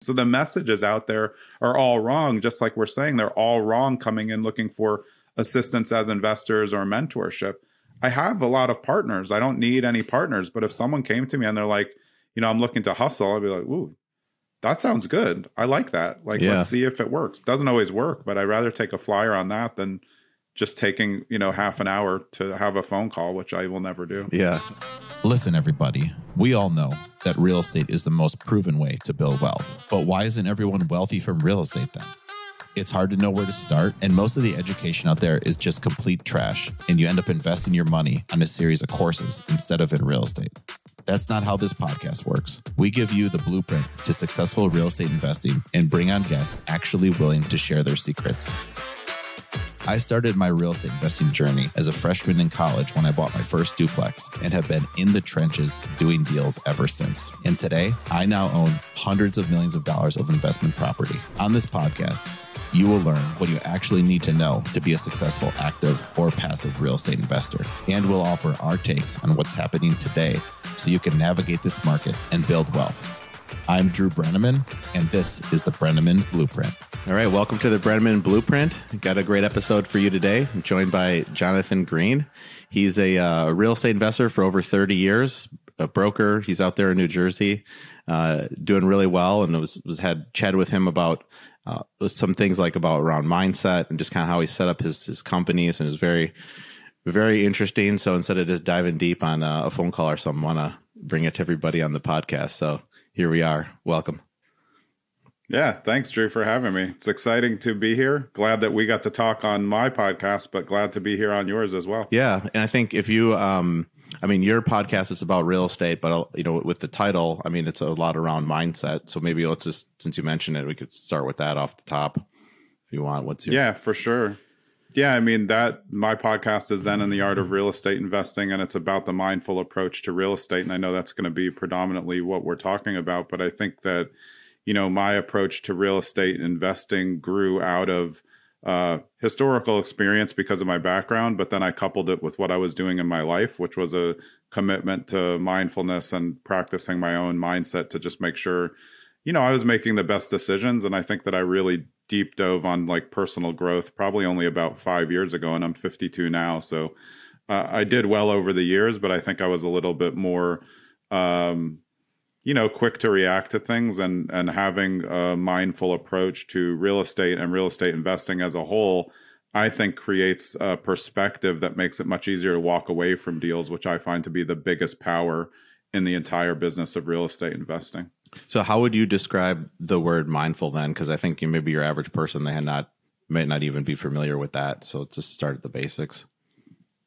So the messages out there are all wrong, just like we're saying they're all wrong coming in looking for assistance as investors or mentorship. I have a lot of partners. I don't need any partners. But if someone came to me and they're like, I'm looking to hustle, I'd be like, ooh, that sounds good. I like that. Like, let's see if it works. Doesn't always work, but I'd rather take a flyer on that than just taking, half an hour to have a phone call, which I will never do. Yeah. Listen, everybody, we all know that real estate is the most proven way to build wealth. But why isn't everyone wealthy from real estate then? It's hard to know where to start, and most of the education out there is just complete trash, and you end up investing your money on a series of courses instead of in real estate. That's not how this podcast works. We give you the blueprint to successful real estate investing and bring on guests actually willing to share their secrets. I started my real estate investing journey as a freshman in college when I bought my first duplex and have been in the trenches doing deals ever since. And today, I now own hundreds of millions of dollars of investment property. On this podcast, you will learn what you actually need to know to be a successful active or passive real estate investor. And we'll offer our takes on what's happening today so you can navigate this market and build wealth. I'm Drew Breneman, and this is the Breneman Blueprint. All right, welcome to the Breneman Blueprint. Got a great episode for you today. I'm joined by Jonathan Greene. He's a real estate investor for over 30 years, a broker. He's out there in New Jersey, doing really well, and had chatted with him about some things like around mindset and just kind of how he set up his companies, and it was very, very interesting. So instead of just diving deep on a phone call or something, I want to bring it to everybody on the podcast. So here we are. Welcome. Yeah, thanks, Drew, for having me. It's exciting to be here. Glad that we got to talk on my podcast, but glad to be here on yours as well. Yeah, and I think if you, your podcast is about real estate, but with the title, it's a lot around mindset. So maybe let's just, since you mentioned it, we could start with that off the top, if you want. Yeah, for sure. Yeah, my podcast is Zen and the Art of Real Estate Investing, and it's about the mindful approach to real estate. And I know that's going to be predominantly what we're talking about, but I think that my approach to real estate investing grew out of historical experience because of my background, but then I coupled it with what I was doing in my life, which was a commitment to mindfulness and practicing my own mindset to just make sure, I was making the best decisions. And I think that I really deep dove on personal growth probably only about 5 years ago, and I'm 52 now. So I did well over the years, but I think I was a little bit more quick to react to things, and having a mindful approach to real estate and real estate investing as a whole, I think creates a perspective that makes it much easier to walk away from deals, which I find to be the biggest power in the entire business of real estate investing. So how would you describe the word mindful then? Because I think maybe your average person, might not even be familiar with that. So let's just start at the basics.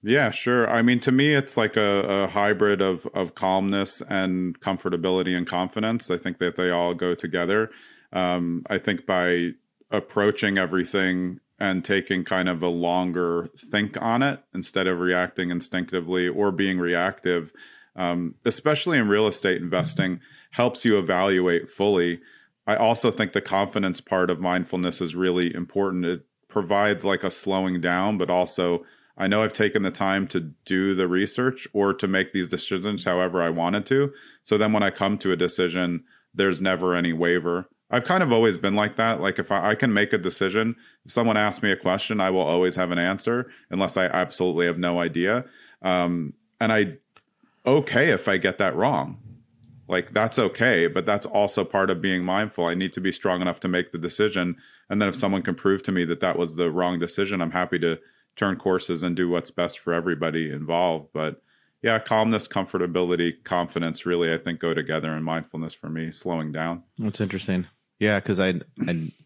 Yeah, sure. To me, it's like a hybrid of calmness and comfortability and confidence. I think that they all go together. I think by approaching everything and taking kind of a longer think on it instead of reacting instinctively or being reactive, especially in real estate investing, helps you evaluate fully. I also think the confidence part of mindfulness is really important. It provides a slowing down, but also I know I've taken the time to do the research or to make these decisions however I wanted to. So then when I come to a decision, there's never any waver. I've kind of always been like that. If I can make a decision, if someone asks me a question, I will always have an answer unless I absolutely have no idea. And okay if I get that wrong. That's okay, but that's also part of being mindful. I need to be strong enough to make the decision. And then if someone can prove to me that that was the wrong decision, I'm happy to turn courses and do what's best for everybody involved. But yeah, calmness, comfortability, confidence really, I think, go together in mindfulness for me, slowing down. That's interesting. Yeah, because I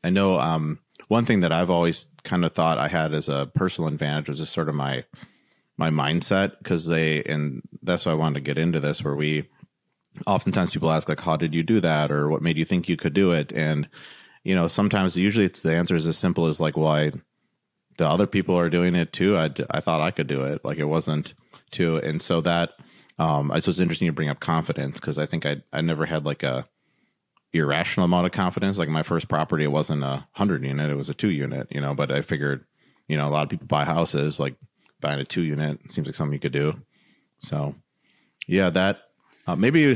know one thing that I've always kind of thought I had as a personal advantage was just sort of my mindset, and that's why I wanted to get into this, where oftentimes people ask how did you do that, or what made you think you could do it? And sometimes usually the answer is as simple as the other people are doing it too. I thought I could do it. It wasn't too. And so that, so it's interesting you bring up confidence, because I think I never had a irrational amount of confidence. My first property, it wasn't 100 unit, it was a 2 unit, but I figured, a lot of people buy houses, buying a 2 unit seems like something you could do. So yeah, that, maybe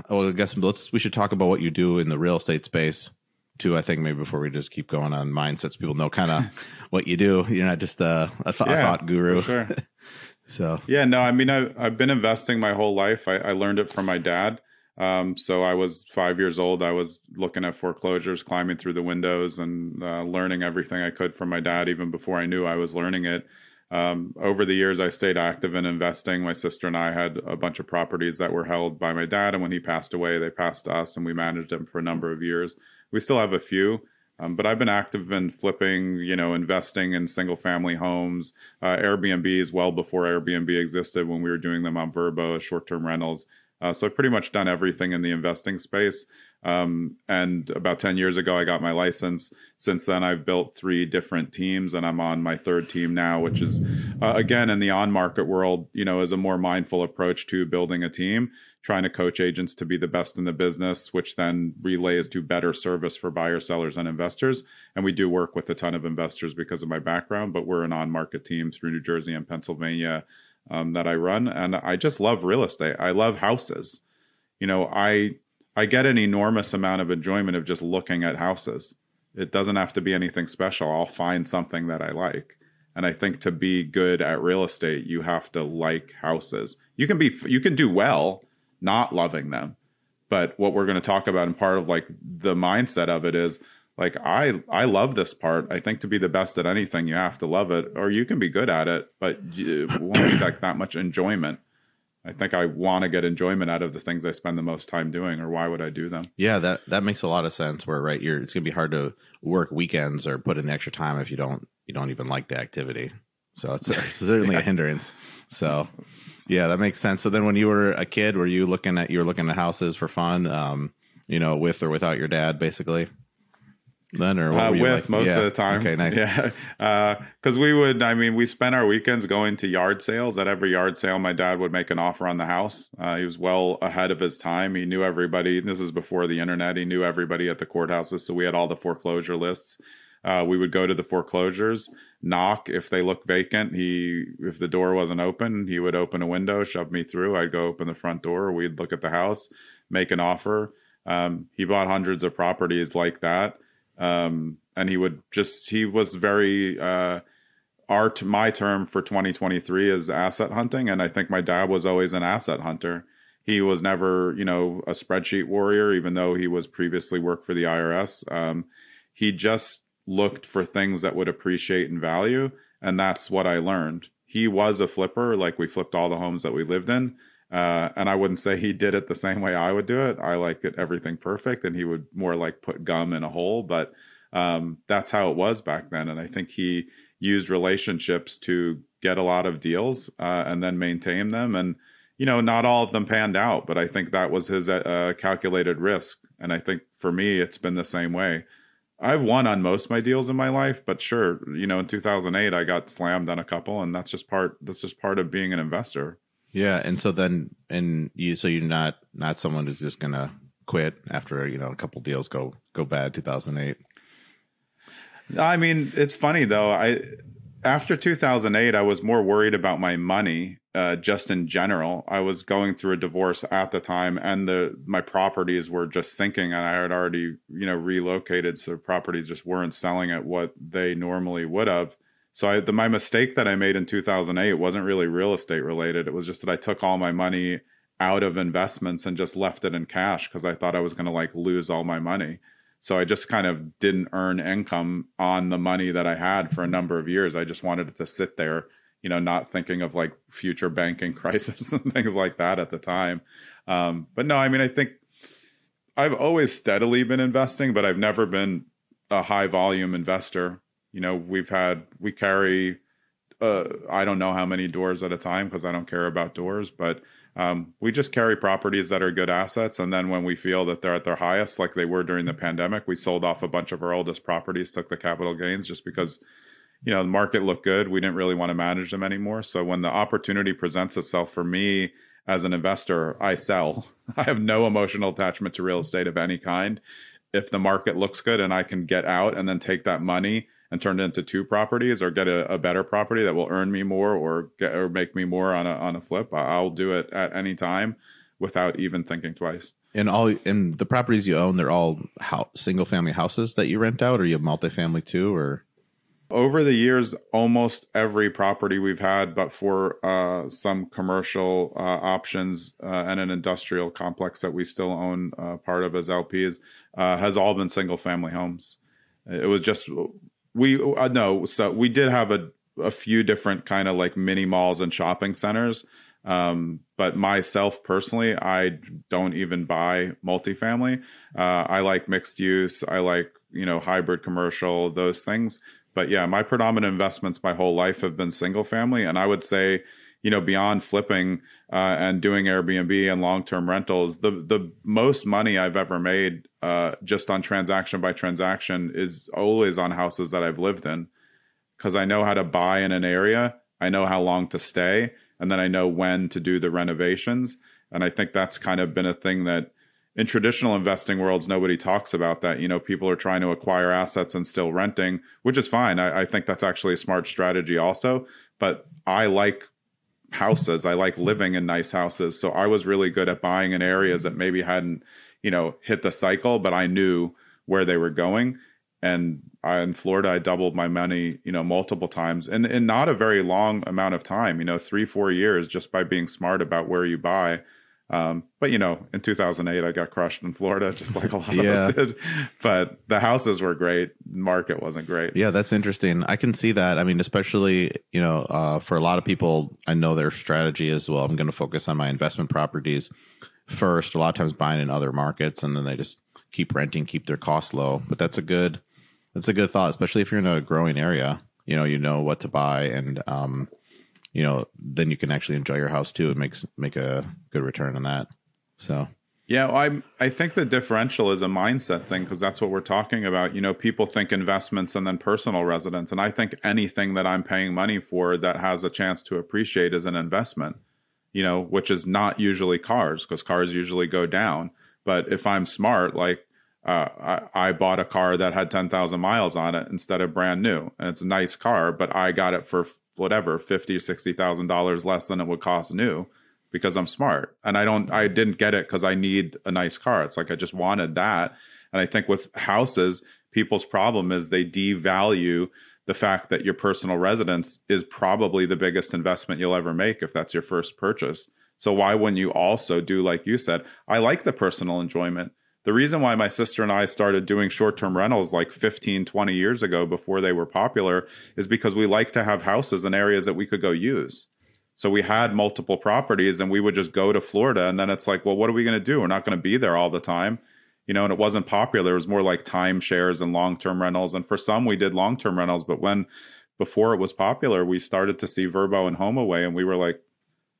well, I guess we should talk about what you do in the real estate space too. I think maybe before we just keep going on mindsets, people know kind of what you do. You're not just a thought guru. For sure. So yeah, no, I mean, I've been investing my whole life. I learned it from my dad. So I was 5 years old. I was looking at foreclosures, climbing through the windows, and learning everything I could from my dad, even before I knew I was learning it. Over the years, I stayed active in investing. My sister and I had a bunch of properties that were held by my dad, and when he passed away, they passed to us, and we managed them for a number of years. We still have a few. But I've been active in flipping, investing in single family homes, Airbnbs well before Airbnb existed, when we were doing them on Vrbo, short-term rentals. So I've pretty much done everything in the investing space. And about 10 years ago, I got my license. Since then, I've built 3 different teams, and I'm on my 3rd team now, which is, again, in the on-market world, is a more mindful approach to building a team, trying to coach agents to be the best in the business, which then relays to better service for buyers, sellers, and investors. And we do work with a ton of investors because of my background, but we're an on-market team through New Jersey and Pennsylvania that I run. And I just love real estate. I love houses. I get an enormous amount of enjoyment of just looking at houses. It doesn't have to be anything special. I'll find something that I like. And I think to be good at real estate, you have to like houses. You can do well not loving them. But what we're going to talk about, and part of like the mindset of it, is like, I love this part. I think to be the best at anything, you have to love it, or you can be good at it, but it won't be like that much enjoyment. I think I want to get enjoyment out of the things I spend the most time doing, or why would I do them? Yeah, that makes a lot of sense. Where it's going to be hard to work weekends or put in the extra time if you don't even like the activity. So it's certainly a hindrance. So yeah, that makes sense. So then, when you were a kid, were you looking at houses for fun? With or without your dad, basically. Then, or what were you with most of the time. Okay, nice. Yeah, because we spent our weekends going to yard sales. At every yard sale, my dad would make an offer on the house. He was well ahead of his time. He knew everybody. This is before the internet. He knew everybody at the courthouses, so we had all the foreclosure lists. We would go to the foreclosures, knock. If they looked vacant, if the door wasn't open, he would open a window, shove me through. I'd go open the front door. We'd look at the house, make an offer. He bought hundreds of properties like that. And he was very, my term for 2023 is asset hunting. And I think my dad was always an asset hunter. He was never, a spreadsheet warrior, even though he was previously worked for the IRS. He just looked for things that would appreciate in value. And that's what I learned. He was a flipper. Like, we flipped all the homes that we lived in. And I wouldn't say he did it the same way I would do it. I like it everything perfect, and he would more like put gum in a hole. But that's how it was back then. And I think he used relationships to get a lot of deals and then maintain them. And, not all of them panned out, but I think that was his calculated risk. And I think for me, it's been the same way. I've won on most of my deals in my life, but sure, in 2008, I got slammed on a couple, and that's just part of being an investor. Yeah, and so then, you're not someone who's just gonna quit after a couple deals go bad. 2008. I mean, it's funny though. After 2008, I was more worried about my money, just in general. I was going through a divorce at the time, and my properties were just sinking, and I had already relocated, so properties just weren't selling at what they normally would have. So my mistake that I made in 2008 wasn't really real estate related. It was just that I took all my money out of investments and just left it in cash because I thought I was going to lose all my money. So I just kind of didn't earn income on the money that I had for a number of years. I just wanted it to sit there, not thinking of future banking crisis and things like that at the time. But no, I think I've always steadily been investing, but I've never been a high volume investor. We carry, I don't know how many doors at a time because I don't care about doors, but we just carry properties that are good assets. And then when we feel that they're at their highest, like they were during the pandemic, we sold off a bunch of our oldest properties, took the capital gains just because, the market looked good. We didn't really want to manage them anymore. So when the opportunity presents itself for me as an investor, I sell. I have no emotional attachment to real estate of any kind. If the market looks good and I can get out and then take that money and turn it into 2 properties, or get a better property that will earn me more or make me more on a flip, I'll do it at any time. without even thinking twice. And the properties you own, they're all single family houses that you rent out, or you have multifamily too, or? Over the years, almost every property we've had, but for some commercial options and an industrial complex that we still own part of as LPs, has all been single family homes. It was just, so we did have a few different kind of like mini malls and shopping centers. But myself personally, I don't even buy multifamily. I like mixed use. I like, hybrid commercial, those things. But yeah, my predominant investments my whole life have been single family. And I would say, beyond flipping and doing Airbnb and long-term rentals, the most money I've ever made just on transaction by transaction is always on houses that I've lived in, because I know how to buy in an area. I know how long to stay. And then I know when to do the renovations. And I think that's kind of been a thing that in traditional investing worlds, nobody talks about that. People are trying to acquire assets and still renting, which is fine. I think that's actually a smart strategy also. But I like houses. I like living in nice houses. So I was really good at buying in areas that maybe hadn't, hit the cycle, but I knew where they were going. And in Florida, I doubled my money, multiple times in not a very long amount of time, 3-4 years, just by being smart about where you buy. But in 2008, I got crushed in Florida, just like a lot of us did. But the houses were great. Market wasn't great. Yeah, that's interesting. I can see that. I mean, especially, for a lot of people, I know their strategy is, well, I'm going to focus on my investment properties first, a lot of times buying in other markets, and then they just keep renting, keep their costs low. But that's a good thought, especially if you're in a growing area, you know what to buy, and, then you can actually enjoy your house too. It make a good return on that. So, yeah, I think the differential is a mindset thing, because that's what we're talking about. People think investments and then personal residence. And I think anything that I'm paying money for that has a chance to appreciate is an investment, which is not usually cars, because cars usually go down. But if I'm smart, like I bought a car that had 10,000 miles on it instead of brand new. And it's a nice car, but I got it for whatever, $50,000 or $60,000 less than it would cost new, because I'm smart. And I didn't get it because I need a nice car. It's like, I just wanted that. And I think with houses, people's problem is they devalue the fact that your personal residence is probably the biggest investment you'll ever make if that's your first purchase. So why wouldn't you also do, like you said, I like the personal enjoyment. The reason why my sister and I started doing short-term rentals like 15, 20 years ago, before they were popular, is because we like to have houses in areas that we could go use. So we had multiple properties, and we would just go to Florida. And then it's like, well, what are we going to do? We're not going to be there all the time. And it wasn't popular. It was more like timeshares and long-term rentals. And for some, we did long-term rentals. But before it was popular, we started to see Vrbo and HomeAway, and we were like,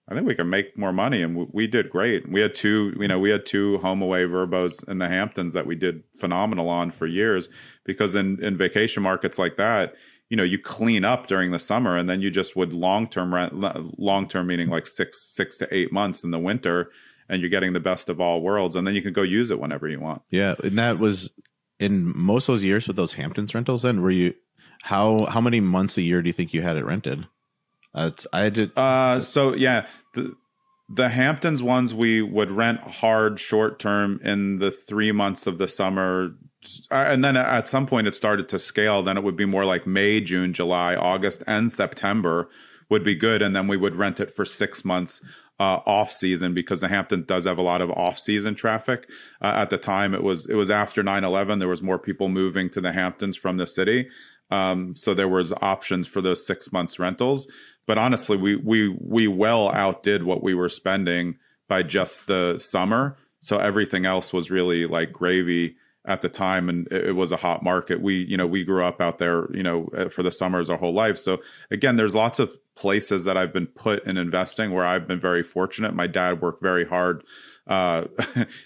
I think we can make more money. And we did great. We had two HomeAway Vrbos in the Hamptons that we did phenomenal on for years, because in vacation markets like that, you clean up during the summer, and then you just would long-term rent, long-term meaning like 6 to 8 months in the winter, and you're getting the best of all worlds. And then you can go use it whenever you want. Yeah. And that was in most of those years with those Hamptons rentals. Then how many months a year do you think you had it rented? I did. So yeah, the Hamptons ones, we would rent hard short term in the 3 months of the summer. And then at some point it started to scale. Then it would be more like May, June, July, August, and September would be good. And then we would rent it for 6 months off season, because the Hampton does have a lot of off season traffic. At the time, it was after 9/11. There was more people moving to the Hamptons from the city. So there was options for those 6 months rentals. But honestly, we well outdid what we were spending by just the summer. So everything else was really like gravy at the time, and it was a hot market. We grew up out there, for the summers our whole life. So again, there's lots of places that I've been put in investing where I've been very fortunate. My dad worked very hard.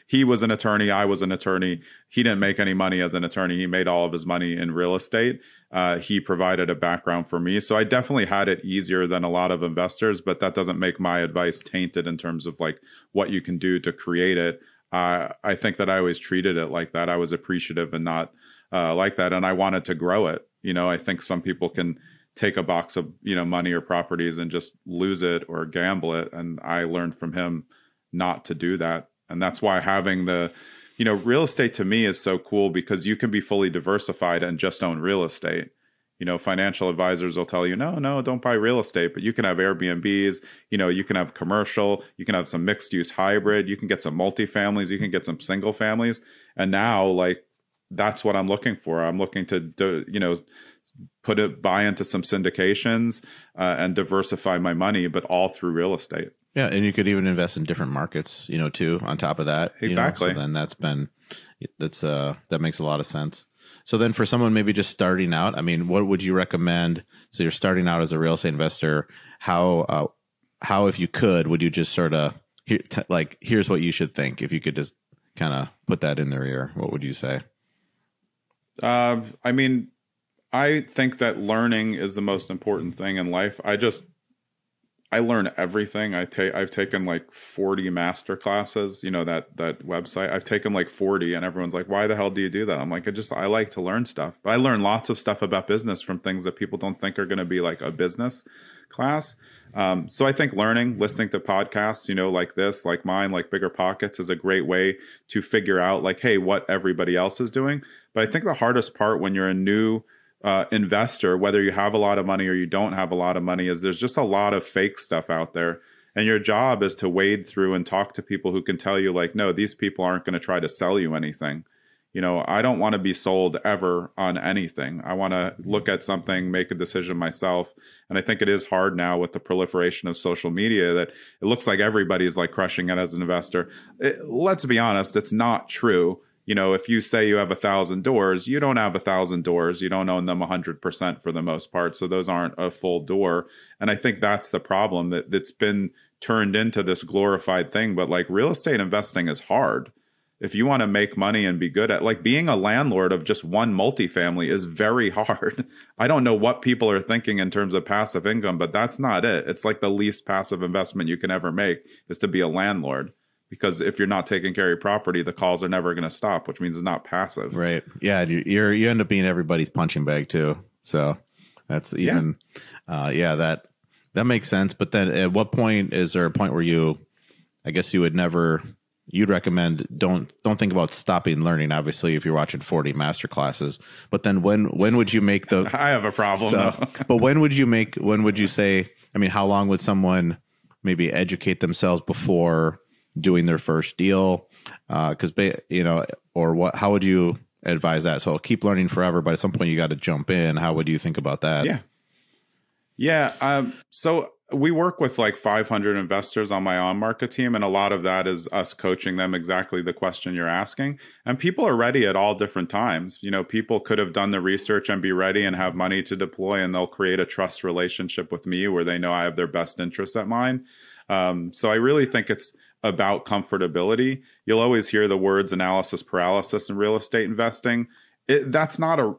He was an attorney. I was an attorney. He didn't make any money as an attorney. He made all of his money in real estate. He provided a background for me. So I definitely had it easier than a lot of investors, but that doesn't make my advice tainted in terms of like what you can do to create it. I think that I always treated it like that. I was appreciative and not like that. And I wanted to grow it. I think some people can take a box of, money or properties and just lose it or gamble it. And I learned from him not to do that. And that's why having real estate to me is so cool, because you can be fully diversified and just own real estate. Financial advisors will tell you, no, don't buy real estate, but you can have Airbnbs, you can have commercial, you can have some mixed use hybrid, you can get some multifamilies, you can get some single families. And now, like, that's what I'm looking for. I'm looking to buy into some syndications and diversify my money, but all through real estate. Yeah, and you could even invest in different markets, too, on top of that. Exactly. So then that makes a lot of sense. So then for someone maybe just starting out, I mean, what would you recommend? So you're starting out as a real estate investor. How if you could, would you just sort of here's what you should think? If you could just kind of put that in their ear, what would you say? I mean, I think that learning is the most important thing in life. I learn everything. I've taken like 40 master classes, that website. I've taken like 40, and everyone's like, why the hell do you do that? I'm like, I like to learn stuff. But I learn lots of stuff about business from things that people don't think are going to be like a business class. So I think listening to podcasts, like this, like mine, like Bigger Pockets, is a great way to figure out like, hey, what everybody else is doing. But I think the hardest part when you're a new investor, whether you have a lot of money or you don't have a lot of money, is there's just a lot of fake stuff out there. And your job is to wade through and talk to people who can tell you like, no, these people aren't going to try to sell you anything. I don't want to be sold ever on anything. I want to look at something, make a decision myself. And I think it is hard now with the proliferation of social media that it looks like everybody's like crushing it as an investor. Let's be honest, it's not true. If you say you have 1,000 doors, you don't have 1,000 doors. You don't own them 100% for the most part. So those aren't a full door. And I think that's the problem, that's been turned into this glorified thing. But like, real estate investing is hard. If you want to make money and be good at, like, being a landlord of just one multifamily is very hard. I don't know what people are thinking in terms of passive income, but that's not it. It's like the least passive investment you can ever make is to be a landlord. Because if you're not taking care of your property, the calls are never going to stop, which means it's not passive. Right. Yeah. You end up being everybody's punching bag too. So that's even, that makes sense. But then at what point is there a point where you'd recommend don't think about stopping learning, obviously, if you're watching 40 master classes, but then when would you make the, I have a problem. But when would you say, I mean, how long would someone maybe educate themselves before doing their first deal? Because how would you advise that? So I'll keep learning forever, but at some point you got to jump in. How would you think about that? So we work with like 500 investors on my on-market team, and a lot of that is us coaching them exactly the question you're asking. And people are ready at all different times. People could have done the research and be ready and have money to deploy, and they'll create a trust relationship with me where they know I have their best interests at mind. So I really think it's about comfortability. You'll always hear the words analysis paralysis in real estate investing. It's not a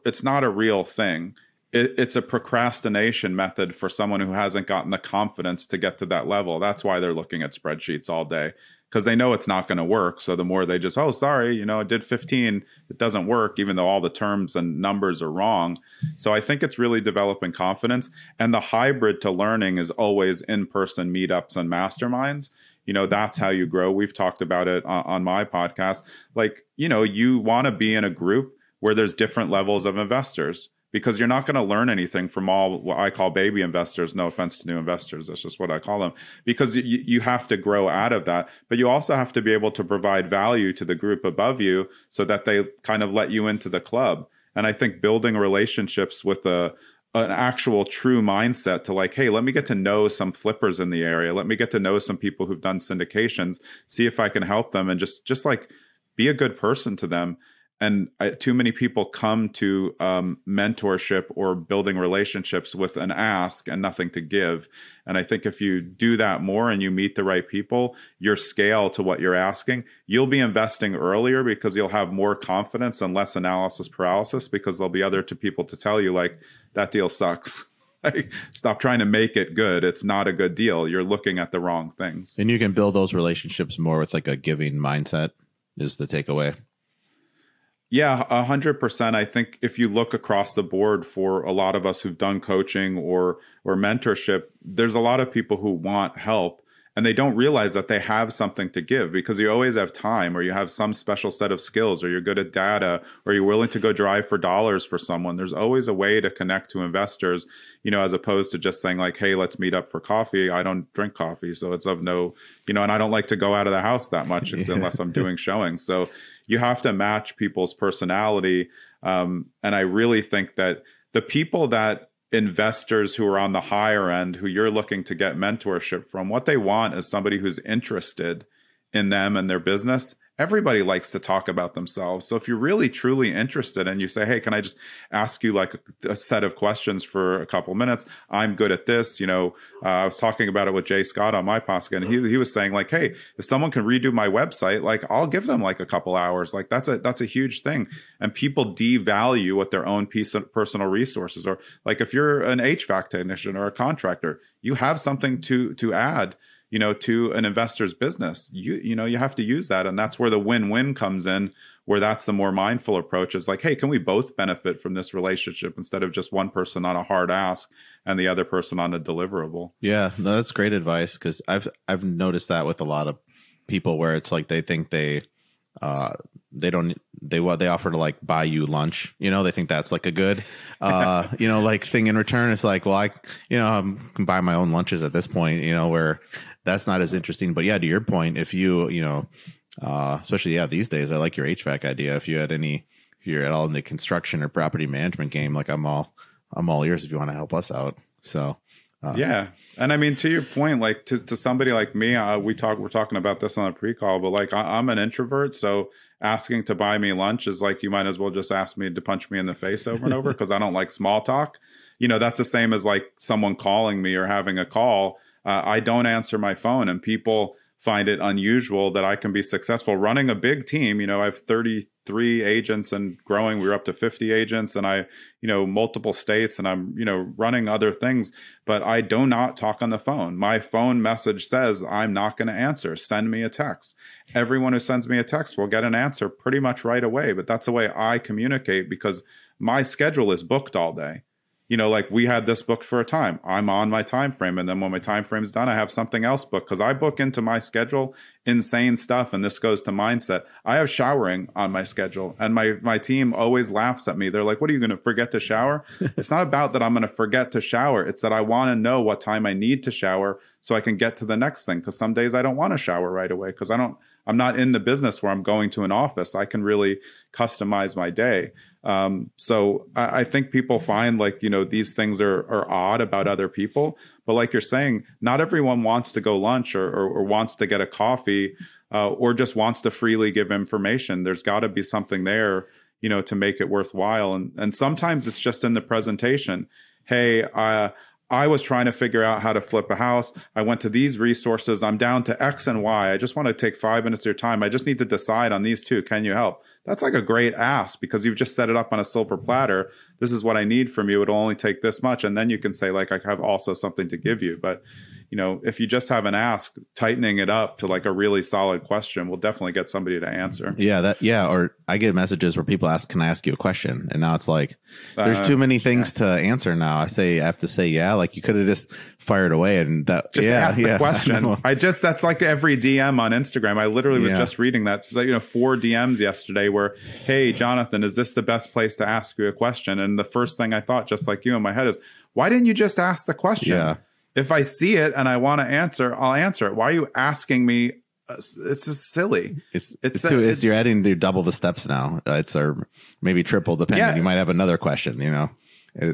real thing. It's a procrastination method for someone who hasn't gotten the confidence to get to that level. That's why they're looking at spreadsheets all day, because they know it's not going to work. So the more they just, sorry, I did 15, it doesn't work, even though all the terms and numbers are wrong. So I think it's really developing confidence. And the hybrid to learning is always in-person meetups and masterminds. That's how you grow. We've talked about it on my podcast. Like, you want to be in a group where there's different levels of investors, because you're not going to learn anything from all what I call baby investors. No offense to new investors. That's just what I call them, because you have to grow out of that. But you also have to be able to provide value to the group above you so that they kind of let you into the club. And I think building relationships with an actual true mindset to like, hey, let me get to know some flippers in the area. Let me get to know some people who've done syndications, see if I can help them, and just like be a good person to them. And too many people come to mentorship or building relationships with an ask and nothing to give. And I think if you do that more and you meet the right people, your scale to what you're asking, you'll be investing earlier because you'll have more confidence and less analysis paralysis, because there'll be other people to tell you like, that deal sucks. Like, stop trying to make it good. It's not a good deal. You're looking at the wrong things. And you can build those relationships more with like a giving mindset is the takeaway. Yeah, 100%. I think if you look across the board for a lot of us who've done coaching or mentorship, there's a lot of people who want help. and they don't realize that they have something to give, because you always have time, or you have some special set of skills, or you're good at data, or you're willing to go drive for dollars for someone. There's always a way to connect to investors, as opposed to just saying like, hey, let's meet up for coffee. I don't drink coffee, so it's of no, and I don't like to go out of the house that much unless I'm doing showings. So you have to match people's personality. And I really think that the people that investors who are on the higher end, who you're looking to get mentorship from, what they want is somebody who's interested in them and their business. Everybody likes to talk about themselves. So if you're really truly interested and you say, hey, can I just ask you like a set of questions for a couple minutes? I'm good at this. I was talking about it with Jay Scott on my podcast, and he was saying like, hey, if someone can redo my website, like I'll give them like a couple hours. Like that's a huge thing. And people devalue what their own personal resources are. Like if you're an HVAC technician or a contractor, you have something to add to an investor's business. You have to use that. And that's where the win-win comes in, where that's the more mindful approach, is like, hey, can we both benefit from this relationship instead of just one person on a hard ask and the other person on a deliverable? Yeah, no, that's great advice, because I've noticed that with a lot of people, where it's like they think they offer to like buy you lunch, they think that's like a good like thing in return. It's like, well, I can buy my own lunches at this point, where that's not as interesting. But yeah, to your point, if you especially these days, I like your HVAC idea. If you're at all in the construction or property management game, like I'm all ears if you want to help us out. So yeah. And I mean, to your point, like to somebody like me, we're talking about this on a pre-call, but like I'm an introvert. So asking to buy me lunch is like, you might as well just ask me to punch me in the face over and over, because I don't like small talk. That's the same as like someone calling me or having a call. I don't answer my phone, and people find it unusual that I can be successful running a big team. I have 33 agents and growing. We're up to 50 agents, and I, multiple states, and I'm, running other things, but I do not talk on the phone. My phone message says I'm not going to answer. Send me a text. Everyone who sends me a text will get an answer pretty much right away. But that's the way I communicate, because my schedule is booked all day. Like we had this booked for a time. I'm on my time frame. And then when my time frame's done, I have something else booked, because I book into my schedule insane stuff. And this goes to mindset. I have showering on my schedule, and my team always laughs at me. They're like, what, are you going to forget to shower? It's not about that I'm going to forget to shower. It's that I want to know what time I need to shower so I can get to the next thing. Because some days I don't want to shower right away, because I'm not in the business where I'm going to an office. I can really customize my day. So I think people find like, these things are odd about other people, but like you're saying, not everyone wants to go lunch or wants to get a coffee, or just wants to freely give information. There's got to be something there, to make it worthwhile. And sometimes it's just in the presentation. Hey, I was trying to figure out how to flip a house. I went to these resources. I'm down to X and Y. I just want to take 5 minutes of your time. I just need to decide on these two. Can you help? That's like a great ask, because you've just set it up on a silver platter. This is what I need from you. It'll only take this much. And then you can say like, I have also something to give you. But if you just have an ask, tightening it up to like a really solid question will definitely get somebody to answer. Yeah. Or I get messages where people ask, can I ask you a question? And now it's like, there's too many things to answer now. I have to say, yeah, like you could have just fired away and that just ask the question. That's like every DM on Instagram. I literally was just reading that. It's like, 4 DMs yesterday where, hey, Jonathan, is this the best place to ask you a question? And the first thing I thought, just like you in my head, is why didn't you just ask the question? Yeah. If I see it and I want to answer, I'll answer it. Why are you asking me? It's just silly. You're adding to double the steps now. Or maybe triple, depending. Yeah. You might have another question,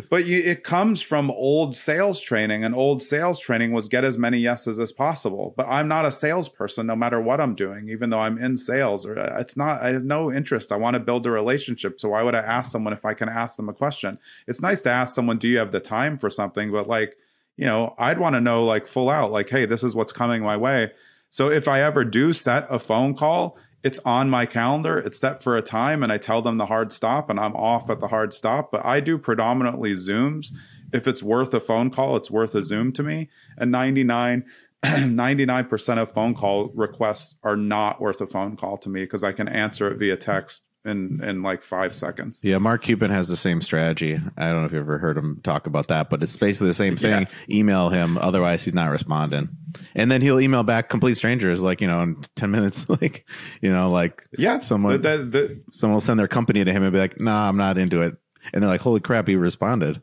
But it comes from old sales training, and old sales training was get as many yeses as possible. But I'm not a salesperson, no matter what I'm doing, even though I'm in sales. Or I have no interest. I want to build a relationship. So why would I ask someone if I can ask them a question? It's nice to ask someone, do you have the time for something? But like, I'd want to know like full out, like, hey, this is what's coming my way. So if I ever do set a phone call, it's on my calendar. It's set for a time, and I tell them the hard stop, and I'm off at the hard stop. But I do predominantly Zooms. If it's worth a phone call, it's worth a Zoom to me. And 99% of phone call requests are not worth a phone call to me, because I can answer it via text in like 5 seconds. Yeah, Mark Cuban has the same strategy. I don't know if you've ever heard him talk about that, but it's basically the same thing. Yes. Email him, otherwise he's not responding. And then he'll email back complete strangers, like, in 10 minutes, like, Yeah, someone will send their company to him and be like, nah, I'm not into it. And they're like, holy crap, he responded.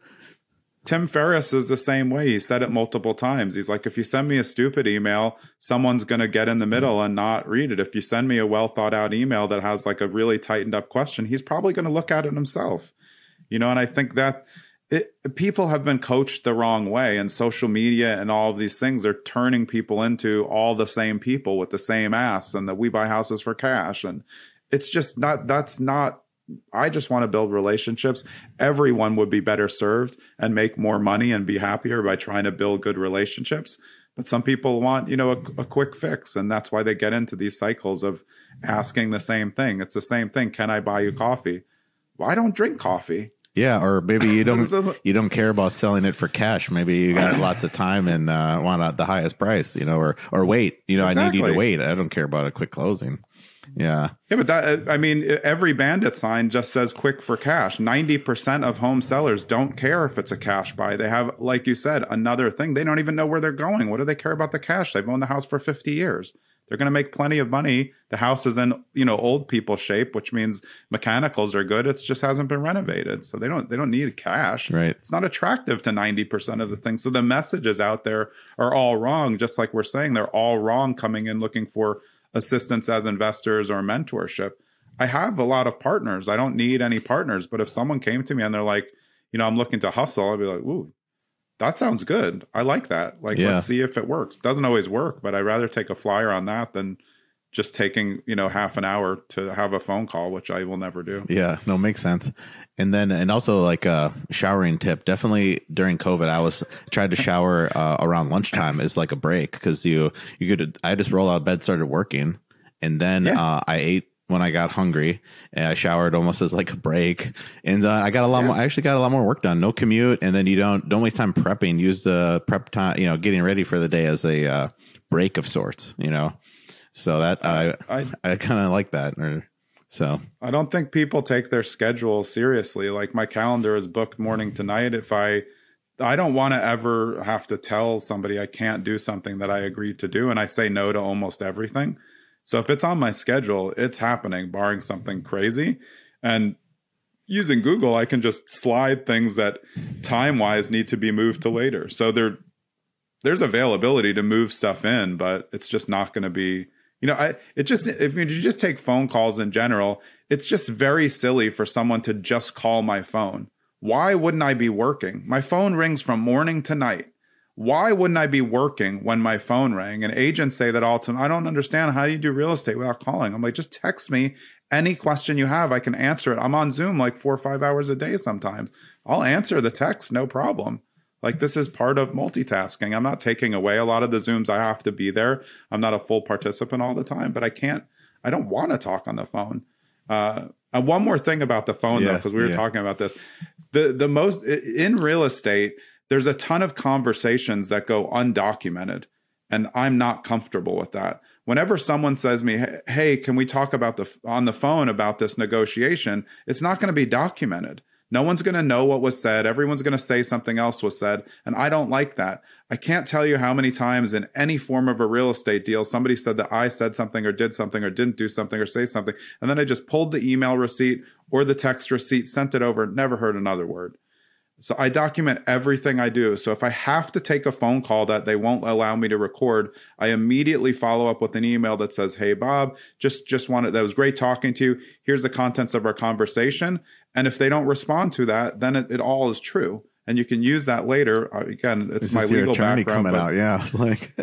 Tim Ferriss is the same way. He said it multiple times. He's like, if you send me a stupid email, someone's going to get in the middle and not read it. If you send me a well thought out email that has like a really tightened up question, he's probably going to look at it himself. And I think that people have been coached the wrong way, and social media and all of these things are turning people into all the same people with the same ass, and that we buy houses for cash. And it's just not, I just want to build relationships. Everyone would be better served and make more money and be happier by trying to build good relationships. But some people want, a quick fix. And that's why they get into these cycles of asking the same thing. It's the same thing. Can I buy you coffee? Well, I don't drink coffee. Yeah, or maybe you don't care about selling it for cash. Maybe you got lots of time and want the highest price, or wait. Exactly. I need you to wait. I don't care about a quick closing. Yeah. Yeah, but every bandit sign just says quick for cash. 90% of home sellers don't care if it's a cash buy. They have, like you said, another thing. They don't even know where they're going. What do they care about the cash? They've owned the house for 50 years. They're going to make plenty of money. The house is in, old people shape, which means mechanicals are good. It just hasn't been renovated. So they don't need cash. Right. It's not attractive to 90% of the things. So the messages out there are all wrong. Just like we're saying, they're all wrong coming in looking for assistance as investors or mentorship. I have a lot of partners. I don't need any partners. But if someone came to me and they're like, I'm looking to hustle, I'd be like, ooh, that sounds good. I like that. Let's see if it works. It doesn't always work, but I'd rather take a flyer on that than just taking, half an hour to have a phone call, which I will never do. Yeah, no, makes sense. And also like a showering tip, definitely during COVID, I tried to shower around lunchtime as like a break, because I just rolled out of bed, started working, and then I ate when I got hungry, and I showered almost as like a break. And I got a lot more, I actually got a lot more work done. No commute. And then you don't waste time prepping, use the prep time, getting ready for the day as a break of sorts, so that I kind of like that. So I don't think people take their schedule seriously. Like my calendar is booked morning to night. If I don't want to ever have to tell somebody I can't do something that I agreed to do. And I say no to almost everything. So if it's on my schedule, it's happening, barring something crazy. And using Google, I can just slide things that time-wise need to be moved to later. So there's availability to move stuff in, but it's just not going to be, if you just take phone calls in general, it's just very silly for someone to just call my phone. Why wouldn't I be working? My phone rings from morning to night. Why wouldn't I be working when my phone rang? And agents say that all the time. I don't understand. How do you do real estate without calling? I'm like, just text me any question you have. I can answer it. I'm on Zoom like 4 or 5 hours a day sometimes. I'll answer the text, no problem. Like, this is part of multitasking. I'm not taking away a lot of the Zooms. I have to be there. I'm not a full participant all the time, but I don't want to talk on the phone. And one more thing about the phone, though, because we were talking about this. The most in real estate, there's a ton of conversations that go undocumented, and I'm not comfortable with that. Whenever someone says me, hey, can we talk about on the phone about this negotiation? It's not going to be documented. No one's going to know what was said. Everyone's going to say something else was said. And I don't like that. I can't tell you how many times in any form of a real estate deal, somebody said that I said something or did something or didn't do something or say something. And then I just pulled the email receipt or the text receipt, sent it over, never heard another word. So I document everything I do. So if I have to take a phone call that they won't allow me to record, I immediately follow up with an email that says, hey, Bob, just wanted, that was great talking to you. Here's the contents of our conversation. And if they don't respond to that, then it all is true. And you can use that later. Again, it's this my legal background. Coming out. Yeah. It's like,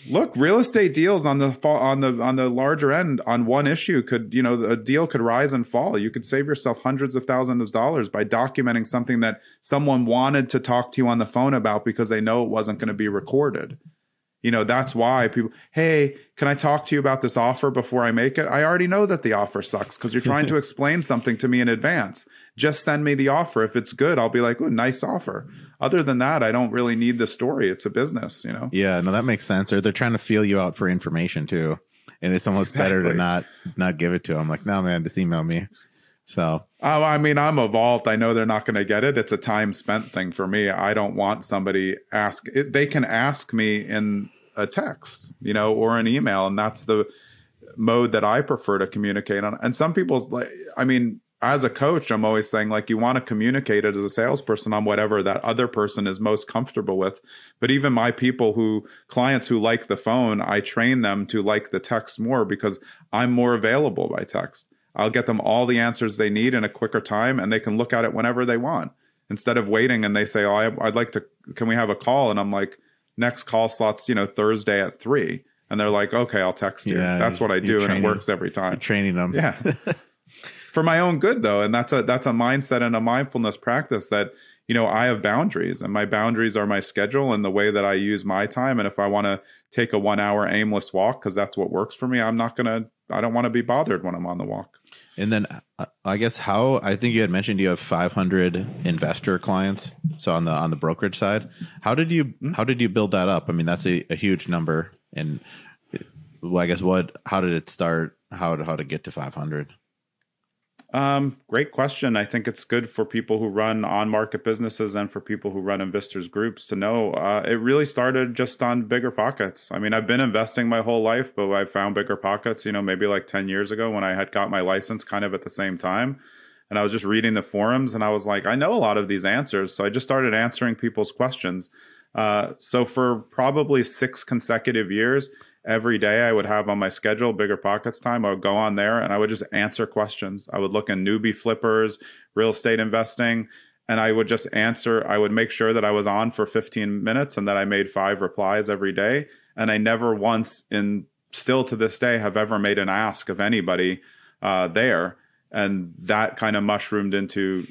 look, real estate deals on the larger end on one issue could, a deal could rise and fall. You could save yourself hundreds of thousands of dollars by documenting something that someone wanted to talk to you on the phone about because they know it wasn't going to be recorded. That's why people, hey, can I talk to you about this offer before I make it? I already know that the offer sucks because you're trying to explain something to me in advance. Just send me the offer. If it's good, I'll be like, oh, nice offer. Other than that, I don't really need the story. It's a business, Yeah, no, that makes sense. Or they're trying to feel you out for information too. And it's almost better to not give it to them. Like, no, man, just email me. So, I mean, I'm a vault. I know they're not going to get it. It's a time spent thing for me. I don't want somebody they can ask me in a text, or an email. And that's the mode that I prefer to communicate on. And some people's as a coach, I'm always saying, like, you want to communicate it as a salesperson on whatever that other person is most comfortable with. But even my clients who like the phone, I train them to like the text more because I'm more available by text. I'll get them all the answers they need in a quicker time, and they can look at it whenever they want instead of waiting. And they say, "Oh, I'd like to, can we have a call?" And I'm like, "Next call slot's, Thursday at 3." And they're like, "Okay, I'll text you." Yeah, that's what I do. And it works every time. You're training them. Yeah. For my own good, though. And that's a mindset and a mindfulness practice that, I have boundaries, and my boundaries are my schedule and the way that I use my time. And if I want to take a 1 hour aimless walk, because that's what works for me, I don't want to be bothered when I'm on the walk. And then I guess I think you had mentioned you have 500 investor clients. So on the brokerage side, how did you build that up? I mean, that's a huge number. And I guess how did it start? How to get to 500? Great question. I think it's good for people who run on-market businesses and for people who run investors groups to know. It really started just on bigger pockets. I mean, I've been investing my whole life, but I found bigger pockets, maybe like 10 years ago when I had got my license kind of at the same time. And I was just reading the forums and I was like, I know a lot of these answers. So I just started answering people's questions. So for probably 6 consecutive years, every day I would have on my schedule, Bigger Pockets time. I would go on there and I would just answer questions. I would look in newbie flippers, real estate investing, and I would just answer. I would make sure that I was on for 15 minutes and that I made 5 replies every day. And I never once, still to this day, have ever made an ask of anybody there. And that kind of mushroomed into,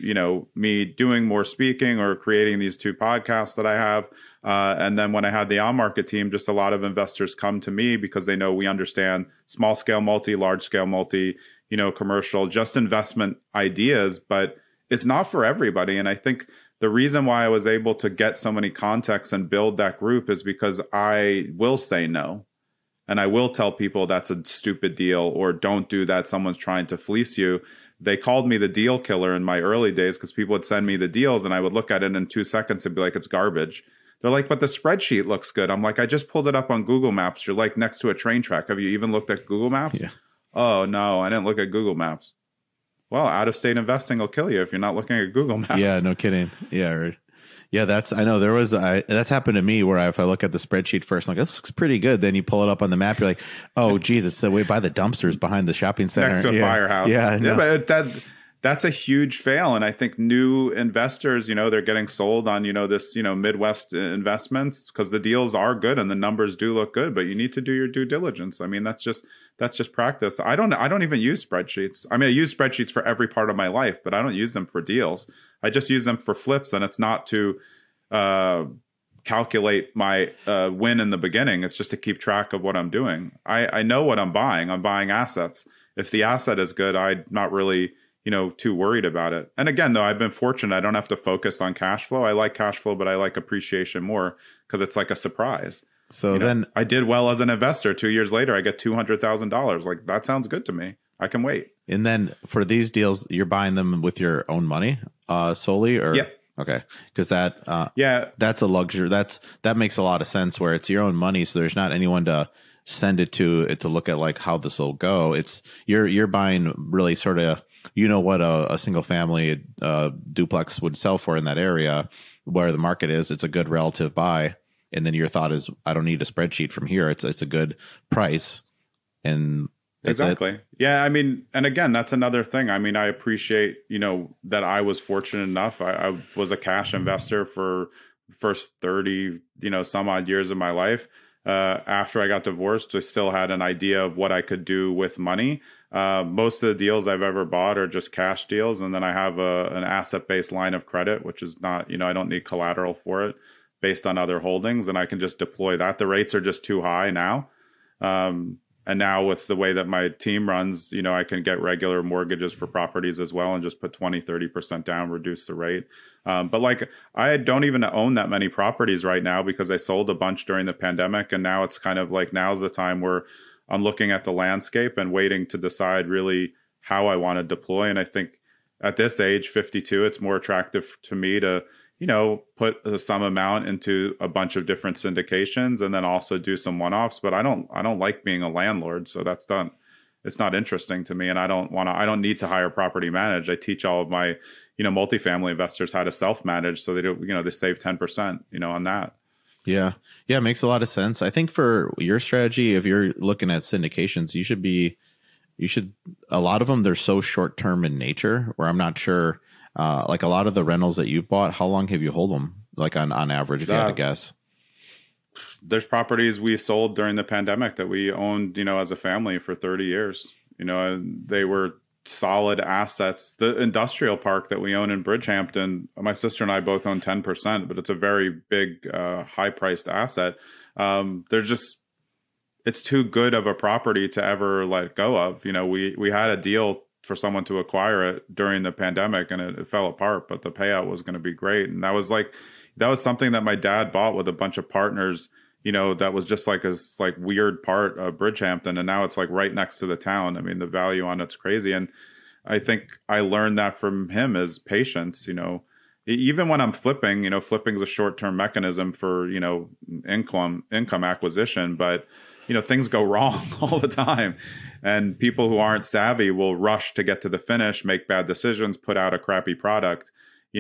me doing more speaking or creating these 2 podcasts that I have. And then when I had the on-market team, just a lot of investors come to me because they know we understand small scale multi, large scale multi, commercial, just investment ideas, but it's not for everybody. And I think the reason why I was able to get so many contacts and build that group is because I will say no. And I will tell people that's a stupid deal or don't do that. Someone's trying to fleece you. They called me the deal killer in my early days because people would send me the deals and I would look at it in 2 seconds and be like, it's garbage. They're like, but the spreadsheet looks good. I'm like, I just pulled it up on Google Maps. You're like next to a train track. Have you even looked at Google Maps? Yeah. Oh, no, I didn't look at Google Maps. Well, out-of-state investing will kill you if you're not looking at Google Maps. Yeah, no kidding. Yeah, yeah, I know there was that's happened to me where if I look at the spreadsheet first, I'm like, this looks pretty good. Then you pull it up on the map, you're like, oh, geez, it's way by the dumpsters behind the shopping center. Next to a firehouse. Yeah, no. But that's a huge fail. And I think new investors, they're getting sold on, this, Midwest investments because the deals are good and the numbers do look good, but you need to do your due diligence. I mean, that's just practice. I don't even use spreadsheets. I mean, I use spreadsheets for every part of my life, but I don't use them for deals. I just use them for flips, and it's not to calculate my win in the beginning. It's just to keep track of what I'm doing. I know what I'm buying. I'm buying assets. If the asset is good, I'm not really, too worried about it. And again, though, I've been fortunate. I don't have to focus on cash flow. I like cash flow, but I like appreciation more because it's like a surprise. So then I did well as an investor. 2 years later, I get $200,000. Like, that sounds good to me. I can wait. And then for these deals, you're buying them with your own money solely, or yeah. Okay, because that's a luxury. That makes a lot of sense where it's your own money, so there's not anyone to send it to look at like how this will go. It's you're buying really sort of what a single family duplex would sell for in that area where the market is. It's a good relative buy, and then your thought is, I don't need a spreadsheet from here. It's a good price, and exactly. Yeah. I mean, and again, that's another thing. I mean, I appreciate, that I was fortunate enough. I was a cash investor for the first 30, some odd years of my life. After I got divorced, I still had an idea of what I could do with money. Most of the deals I've ever bought are just cash deals. And then I have an asset-based line of credit, which is not, I don't need collateral for it based on other holdings. And I can just deploy that. The rates are just too high now. And now with the way that my team runs, I can get regular mortgages for properties as well and just put 20, 30% down, reduce the rate. But like, I don't even own that many properties right now because I sold a bunch during the pandemic. And now it's kind of like, now's the time where I'm looking at the landscape and waiting to decide really how I want to deploy. And I think, at this age, 52, it's more attractive to me to, put some amount into a bunch of different syndications and then also do some one-offs. But I don't like being a landlord. So that's done. It's not interesting to me. And I don't need to hire property manage. I teach all of my, multifamily investors how to self-manage so they do, they save 10%, on that. Yeah. Yeah. It makes a lot of sense. I think for your strategy, if you're looking at syndications, a lot of them, they're so short term in nature where I'm not sure, like a lot of the rentals that you bought, how long have you hold them? Like on average, if you had to guess? There's properties we sold during the pandemic that we owned, as a family for 30 years, and they were solid assets. The industrial park that we own in Bridgehampton, my sister and I both own 10%, but it's a very big, high priced asset. It's too good of a property to ever let go of. We had a deal for someone to acquire it during the pandemic and it fell apart, but the payout was going to be great. And that was something that my dad bought with a bunch of partners, that was just like a weird part of Bridgehampton. And now it's like right next to the town. I mean, the value on it's crazy. And I think I learned that from him is patience, even when I'm flipping, flipping is a short-term mechanism for, income acquisition, but things go wrong all the time. And people who aren't savvy will rush to get to the finish, make bad decisions, put out a crappy product.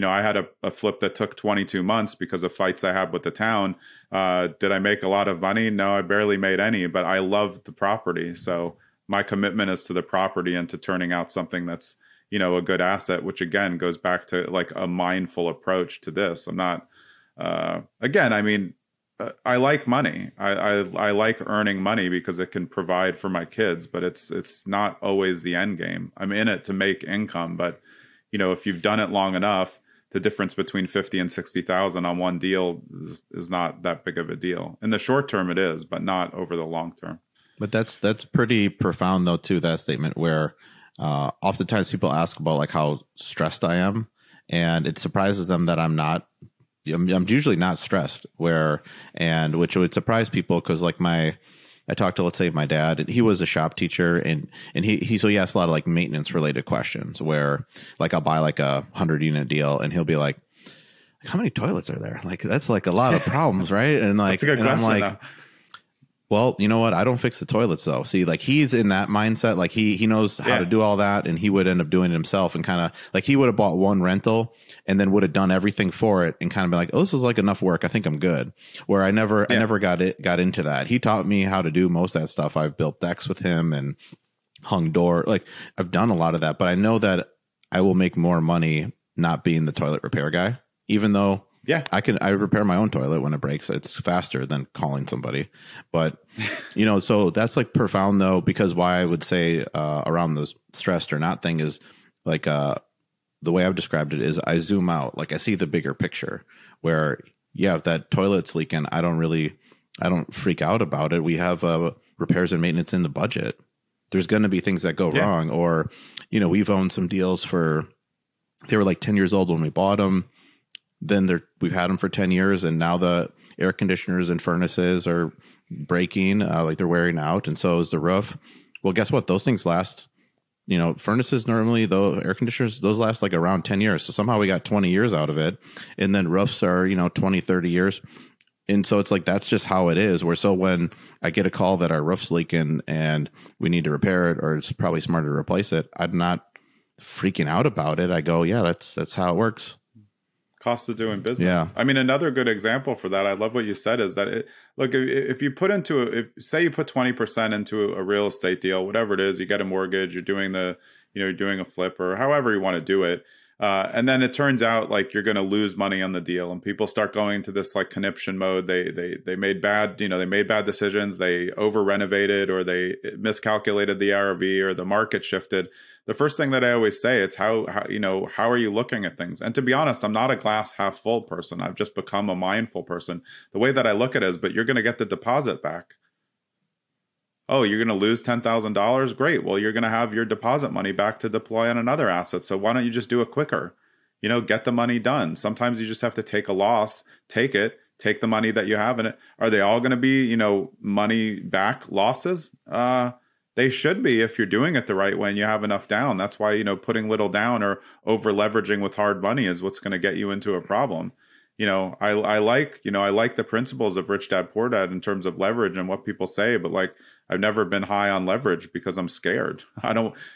I had a flip that took 22 months because of fights I had with the town. Did I make a lot of money? No, I barely made any, but I loved the property. So my commitment is to the property and to turning out something that's, a good asset, which again goes back to like a mindful approach to this. I'm not, I like money. I like earning money because it can provide for my kids, but it's not always the end game. I'm in it to make income, but if you've done it long enough, the difference between 50 and 60,000 on one deal is not that big of a deal. In the short term, it is, but not over the long term. But that's pretty profound though too, that statement where oftentimes people ask about like how stressed I am, and it surprises them that I'm usually not stressed, which would surprise people because like I talked to, let's say, my dad, and he was a shop teacher, and so he asked a lot of like maintenance related questions where like I'll buy like 100-unit deal and he'll be like, how many toilets are there? Like, that's like a lot of problems, right? And like, that's a good question, I'm like, well, you know what? I don't fix the toilets though. See, like he's in that mindset. Like he knows how to do all that, and he would end up doing it himself. And kind of like he would have bought one rental and then would have done everything for it and kind of been like, oh, this is like enough work. I think I'm good. Where I never got into that. He taught me how to do most of that stuff. I've built decks with him and hung door. Like I've done a lot of that, but I know that I will make more money not being the toilet repair guy, even though I repair my own toilet when it breaks. It's faster than calling somebody. But, so that's like profound though, because why I would say around the stressed or not thing is like the way I've described it is I zoom out. Like I see the bigger picture where, if that toilet's leaking, I don't freak out about it. We have repairs and maintenance in the budget. There's going to be things that go wrong. Or, we've owned some deals they were like 10 years old when we bought them. Then we've had them for 10 years, and now the air conditioners and furnaces are breaking, like they're wearing out, and so is the roof. Well, guess what? Those things last, furnaces normally, though, air conditioners, those last like around 10 years. So somehow we got 20 years out of it. And then roofs are, 20, 30 years. And so it's like, that's just how it is. So when I get a call that our roof's leaking and we need to repair it, or it's probably smarter to replace it, I'm not freaking out about it. I go, that's how it works. Cost of doing business. Yeah. I mean, another good example for that, I love what you said, is that if you put say you put 20% into a real estate deal, whatever it is, you get a mortgage, you're doing you're doing a flip or however you want to do it. And then it turns out like you're going to lose money on the deal, and people start going into this like conniption mode. They made bad, they made bad decisions. They over renovated, or they miscalculated the ARV, or the market shifted. The first thing that I always say, it's how are you looking at things? And to be honest, I'm not a glass half full person. I've just become a mindful person. The way that I look at it is, but you're going to get the deposit back. Oh, you're going to lose $10,000? Great. Well, you're going to have your deposit money back to deploy on another asset. So why don't you just do it quicker? Get the money done. Sometimes you just have to take a loss, take the money that you have in it. Are they all going to be, money back losses? They should be if you're doing it the right way and you have enough down. That's why, putting little down or over leveraging with hard money is what's going to get you into a problem. I like the principles of Rich Dad Poor Dad in terms of leverage and what people say, but like I've never been high on leverage because I'm scared.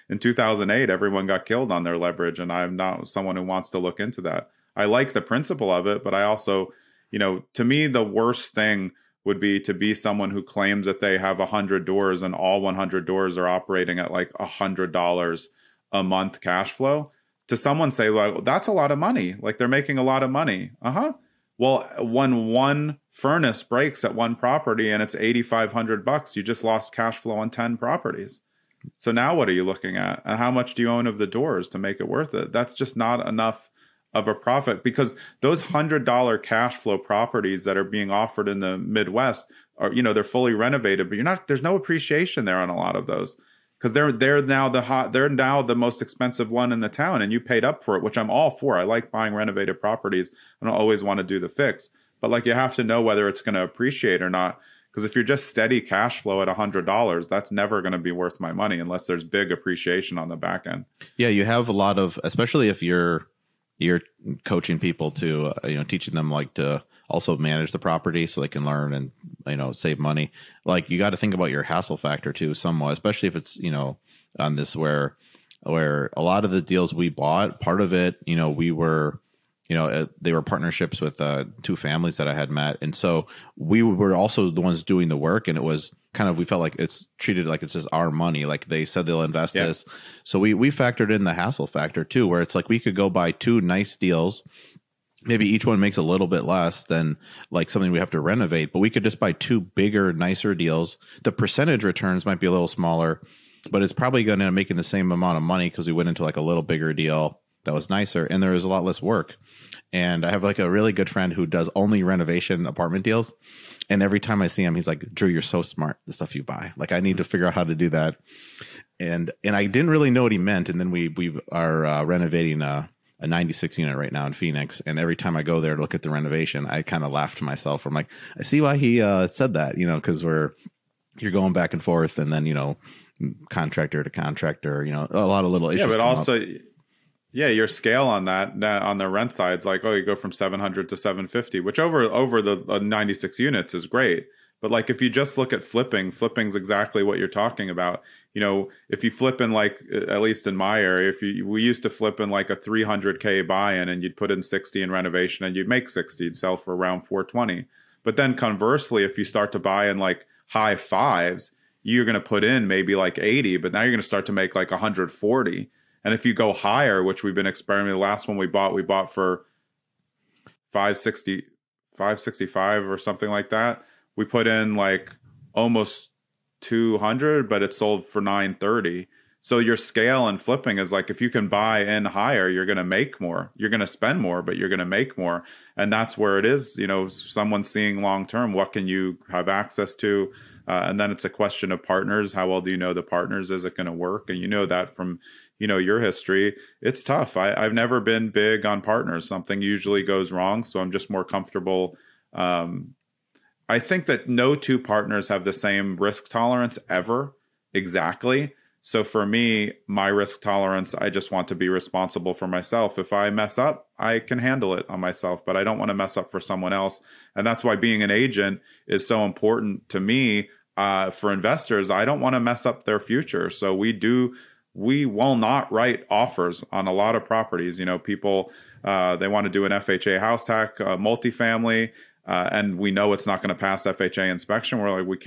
In 2008, everyone got killed on their leverage, and I'm not someone who wants to look into that. I like the principle of it, but I also, to me, the worst thing would be to be someone who claims that they have 100 doors and all 100 doors are operating at like $100 a month cash flow. To someone say, like, that's a lot of money. Like, they're making a lot of money. Well, when one furnace breaks at one property and it's $8,500, you just lost cash flow on 10 properties. So now what are you looking at? And how much do you own of the doors to make it worth it? That's just not enough of a profit, because those $100 cash flow properties that are being offered in the Midwest are, they're fully renovated, but there's no appreciation there on a lot of those, because they're now the most expensive one in the town, and you paid up for it, which I'm all for. I like buying renovated properties. I don't always want to do the fix, but like you have to know whether it's going to appreciate or not. Because if you're just steady cash flow at $100, that's never going to be worth my money unless there's big appreciation on the back end. Yeah, you have a lot of, especially if you're coaching people to, teaching them like to also manage the property so they can learn and, save money. Like, you got to think about your hassle factor too, somewhat, especially if it's, on this where a lot of the deals we bought, part of it, we were, they were partnerships with two families that I had met. And so we were also the ones doing the work, and it was kind of, we felt like it's treated like it's just our money. Like, they said they'll invest this. So we factored in the hassle factor too, where it's like we could go buy two nice deals. Maybe each one makes a little bit less than like something we have to renovate, but we could just buy two bigger, nicer deals. The percentage returns might be a little smaller, but it's probably going to end up making the same amount of money because we went into like a little bigger deal that was nicer, and there was a lot less work. And I have like a really good friend who does only renovation apartment deals. And every time I see him, he's like, Drew, you're so smart, the stuff you buy. Like, I need to figure out how to do that. And I didn't really know what he meant. And then we are renovating a 96 unit right now in Phoenix. And every time I go there to look at the renovation, I kind of laugh to myself. I'm like, I see why he said that, because you're going back and forth, and then, contractor to contractor, a lot of little issues. Yeah, but also, your scale on that on the rent side is like, you go from 700 to 750, which over the 96 units is great. But like, if you just look at flipping's exactly what you're talking about. If you flip in, like, at least in my area, we used to flip in like a 300K buy-in, and you'd put in 60 in renovation and you'd make 60, you'd sell for around 420. But then conversely, if you start to buy in like high fives, you're going to put in maybe like 80, but now you're going to start to make like 140. And if you go higher, which we've been experimenting, the last one we bought for 565 or something like that. We put in like almost 200, but it sold for 930. So your scale and flipping is like, if you can buy in higher, you're going to make more. You're going to spend more, but you're going to make more. And that's where it is, someone seeing long-term, what can you have access to? And then it's a question of partners. How well do you know the partners? Is it going to work? And that from, your history, it's tough. I've never been big on partners. Something usually goes wrong. So I'm just more comfortable. I think that no two partners have the same risk tolerance ever. Exactly. So for me, my risk tolerance, I just want to be responsible for myself. If I mess up, I can handle it on myself, but I don't want to mess up for someone else. And that's why being an agent is so important to me. For investors, I don't want to mess up their future. So we will not write offers on a lot of properties. People, they want to do an FHA house hack, multifamily, and we know it's not going to pass FHA inspection. We're like, we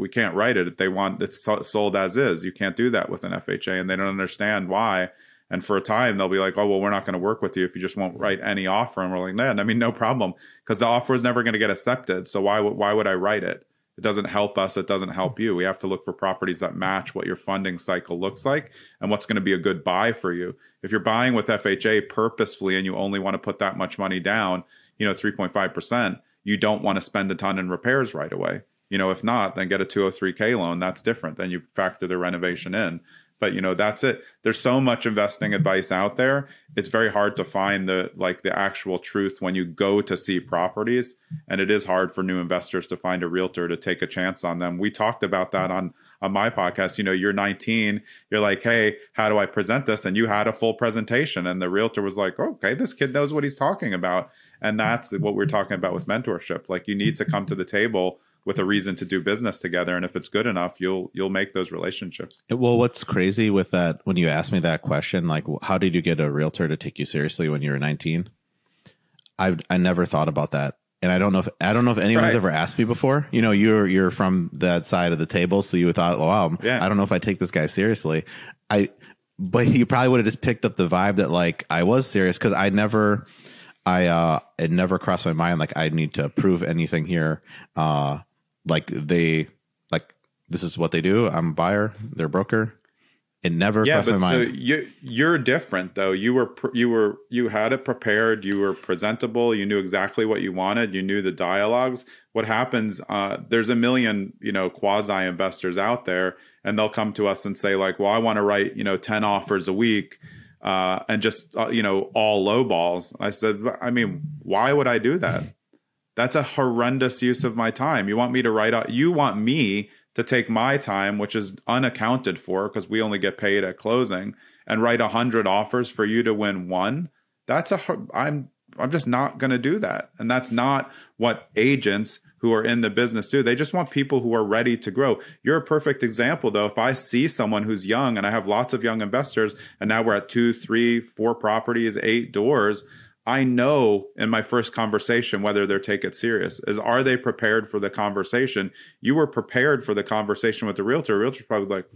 can't write it. They want it sold as is. You can't do that with an FHA, and they don't understand why. And for a time, they'll be like, oh, well, we're not going to work with you if you just won't write any offer. And we're like, man, no problem, because the offer is never going to get accepted. So why would I write it? It doesn't help us. It doesn't help you. We have to look for properties that match what your funding cycle looks like and what's going to be a good buy for you. If you're buying with FHA purposefully and you only want to put that much money down, 3.5%, you don't want to spend a ton in repairs right away. If not, then get a 203K loan. That's different. Then you factor the renovation in. But that's it. There's so much investing advice out there. It's very hard to find the actual truth when you go to see properties. And it is hard for new investors to find a realtor to take a chance on them. We talked about that on on my podcast, you're 19, you're like, hey, how do I present this? And you had a full presentation, and the realtor was like, okay, this kid knows what he's talking about. And that's what we're talking about with mentorship. Like, you need to come to the table with a reason to do business together. And if it's good enough, you'll make those relationships. Well, what's crazy with that, when you asked me that question, like, how did you get a realtor to take you seriously when you were 19? I never thought about that. And I don't know if anyone's ever asked me before. You're from that side of the table, so you thought, wow, yeah, I don't know if I take this guy seriously. But you probably would have just picked up the vibe that, like, I was serious, because it never crossed my mind like I need to prove anything here. Like, this is what they do. I'm a buyer, they're a broker. It never crossed my mind. So you're different though. You had it prepared. You were presentable. You knew exactly what you wanted. You knew the dialogues. What happens? There's a million quasi investors out there, and they'll come to us and say like, well, I want to write 10 offers a week, and just all low balls. I said, I mean, why would I do that? That's a horrendous use of my time. You want me to write out? You want me to take my time, which is unaccounted for because we only get paid at closing, and write 100 offers for you to win one? I'm just not going to do that. And that's not what agents who are in the business do. They just want people who are ready to grow. You're a perfect example though. If I see someone who's young, and I have lots of young investors, and now we're at 2, 3, 4 properties, 8 doors, I know in my first conversation whether they're take it serious. Are they prepared for the conversation? You were prepared for the conversation with the realtor. Realtor's probably like,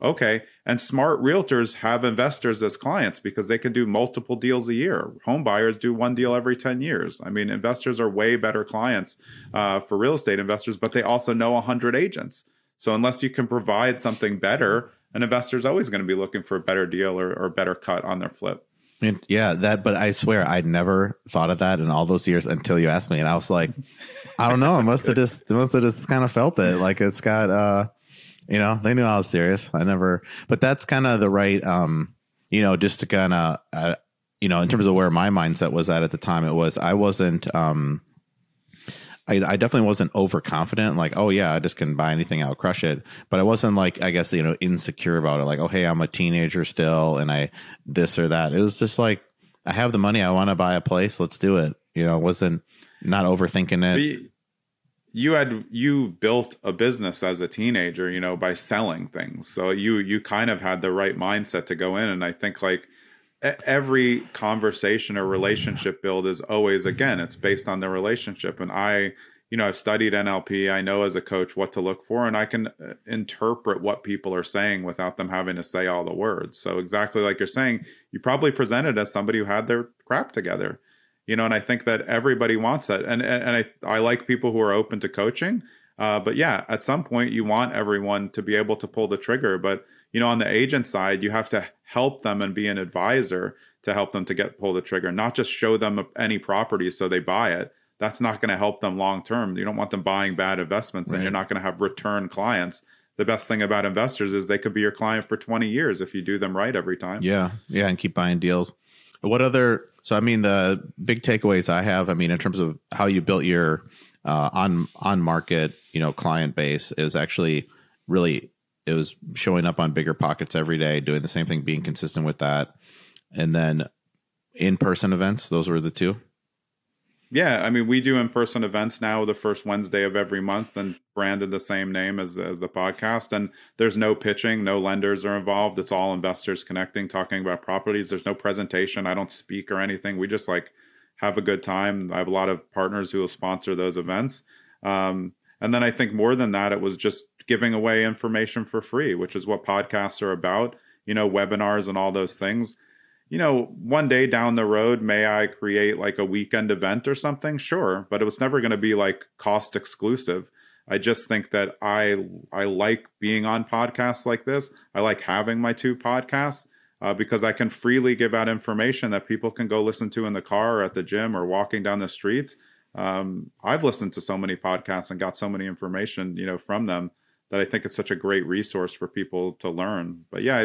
okay. And smart realtors have investors as clients because they can do multiple deals a year. Home buyers do one deal every 10 years. I mean, investors are way better clients for real estate investors, but they also know 100 agents. So unless you can provide something better, an investor's always going to be looking for a better deal or better cut on their flip. Yeah, but I swear I'd never thought of that in all those years until you asked me, and I was like, I don't know, I must have just kind of felt it. Like, it's got they knew I was serious. But that's kind of the right just to kind of in terms of where my mindset was at the time. I wasn't I definitely wasn't overconfident, like, oh yeah, I just can buy anything, I'll crush it. But I wasn't like, I guess, insecure about it. Like, oh, hey, I'm a teenager still, and I this or that. It was just like, I have the money, I want to buy a place, let's do it. Wasn't not overthinking it. You built a business as a teenager, by selling things. So you kind of had the right mindset to go in. And I think like every conversation or relationship build is always, again, it's based on the relationship. And I've studied NLP. I know as a coach what to look for, and I can interpret what people are saying without them having to say all the words. So exactly like you're saying, you probably presented as somebody who had their crap together, and I think that everybody wants that. And I like people who are open to coaching. But yeah, at some point you want everyone to be able to pull the trigger. But on the agent side, you have to help them and be an advisor to help them to pull the trigger, not just show them any property so they buy it. That's not going to help them long term. You don't want them buying bad investments, and you're not going to have return clients. The best thing about investors is they could be your client for 20 years if you do them right every time. Yeah, and keep buying deals. So I mean, the big takeaways I have, I mean, in terms of how you built your on market, client base, is actually really, it was showing up on Bigger Pockets every day, doing the same thing, being consistent with that. And then in-person events, those were the two. Yeah, I mean, we do in-person events now the first Wednesday of every month, and branded the same name as the podcast. And there's no pitching, no lenders are involved. It's all investors connecting, talking about properties. There's no presentation. I don't speak or anything. We just like have a good time. I have a lot of partners who will sponsor those events. And then I think more than that, it was just giving away information for free, which is what podcasts are about, webinars and all those things. One day down the road, may I create like a weekend event or something? Sure. But it was never going to be like cost exclusive. I just think that I like being on podcasts like this. I like having my 2 podcasts because I can freely give out information that people can go listen to in the car or at the gym or walking down the streets. I've listened to so many podcasts and got so many information, from them, that I think it's such a great resource for people to learn. But yeah,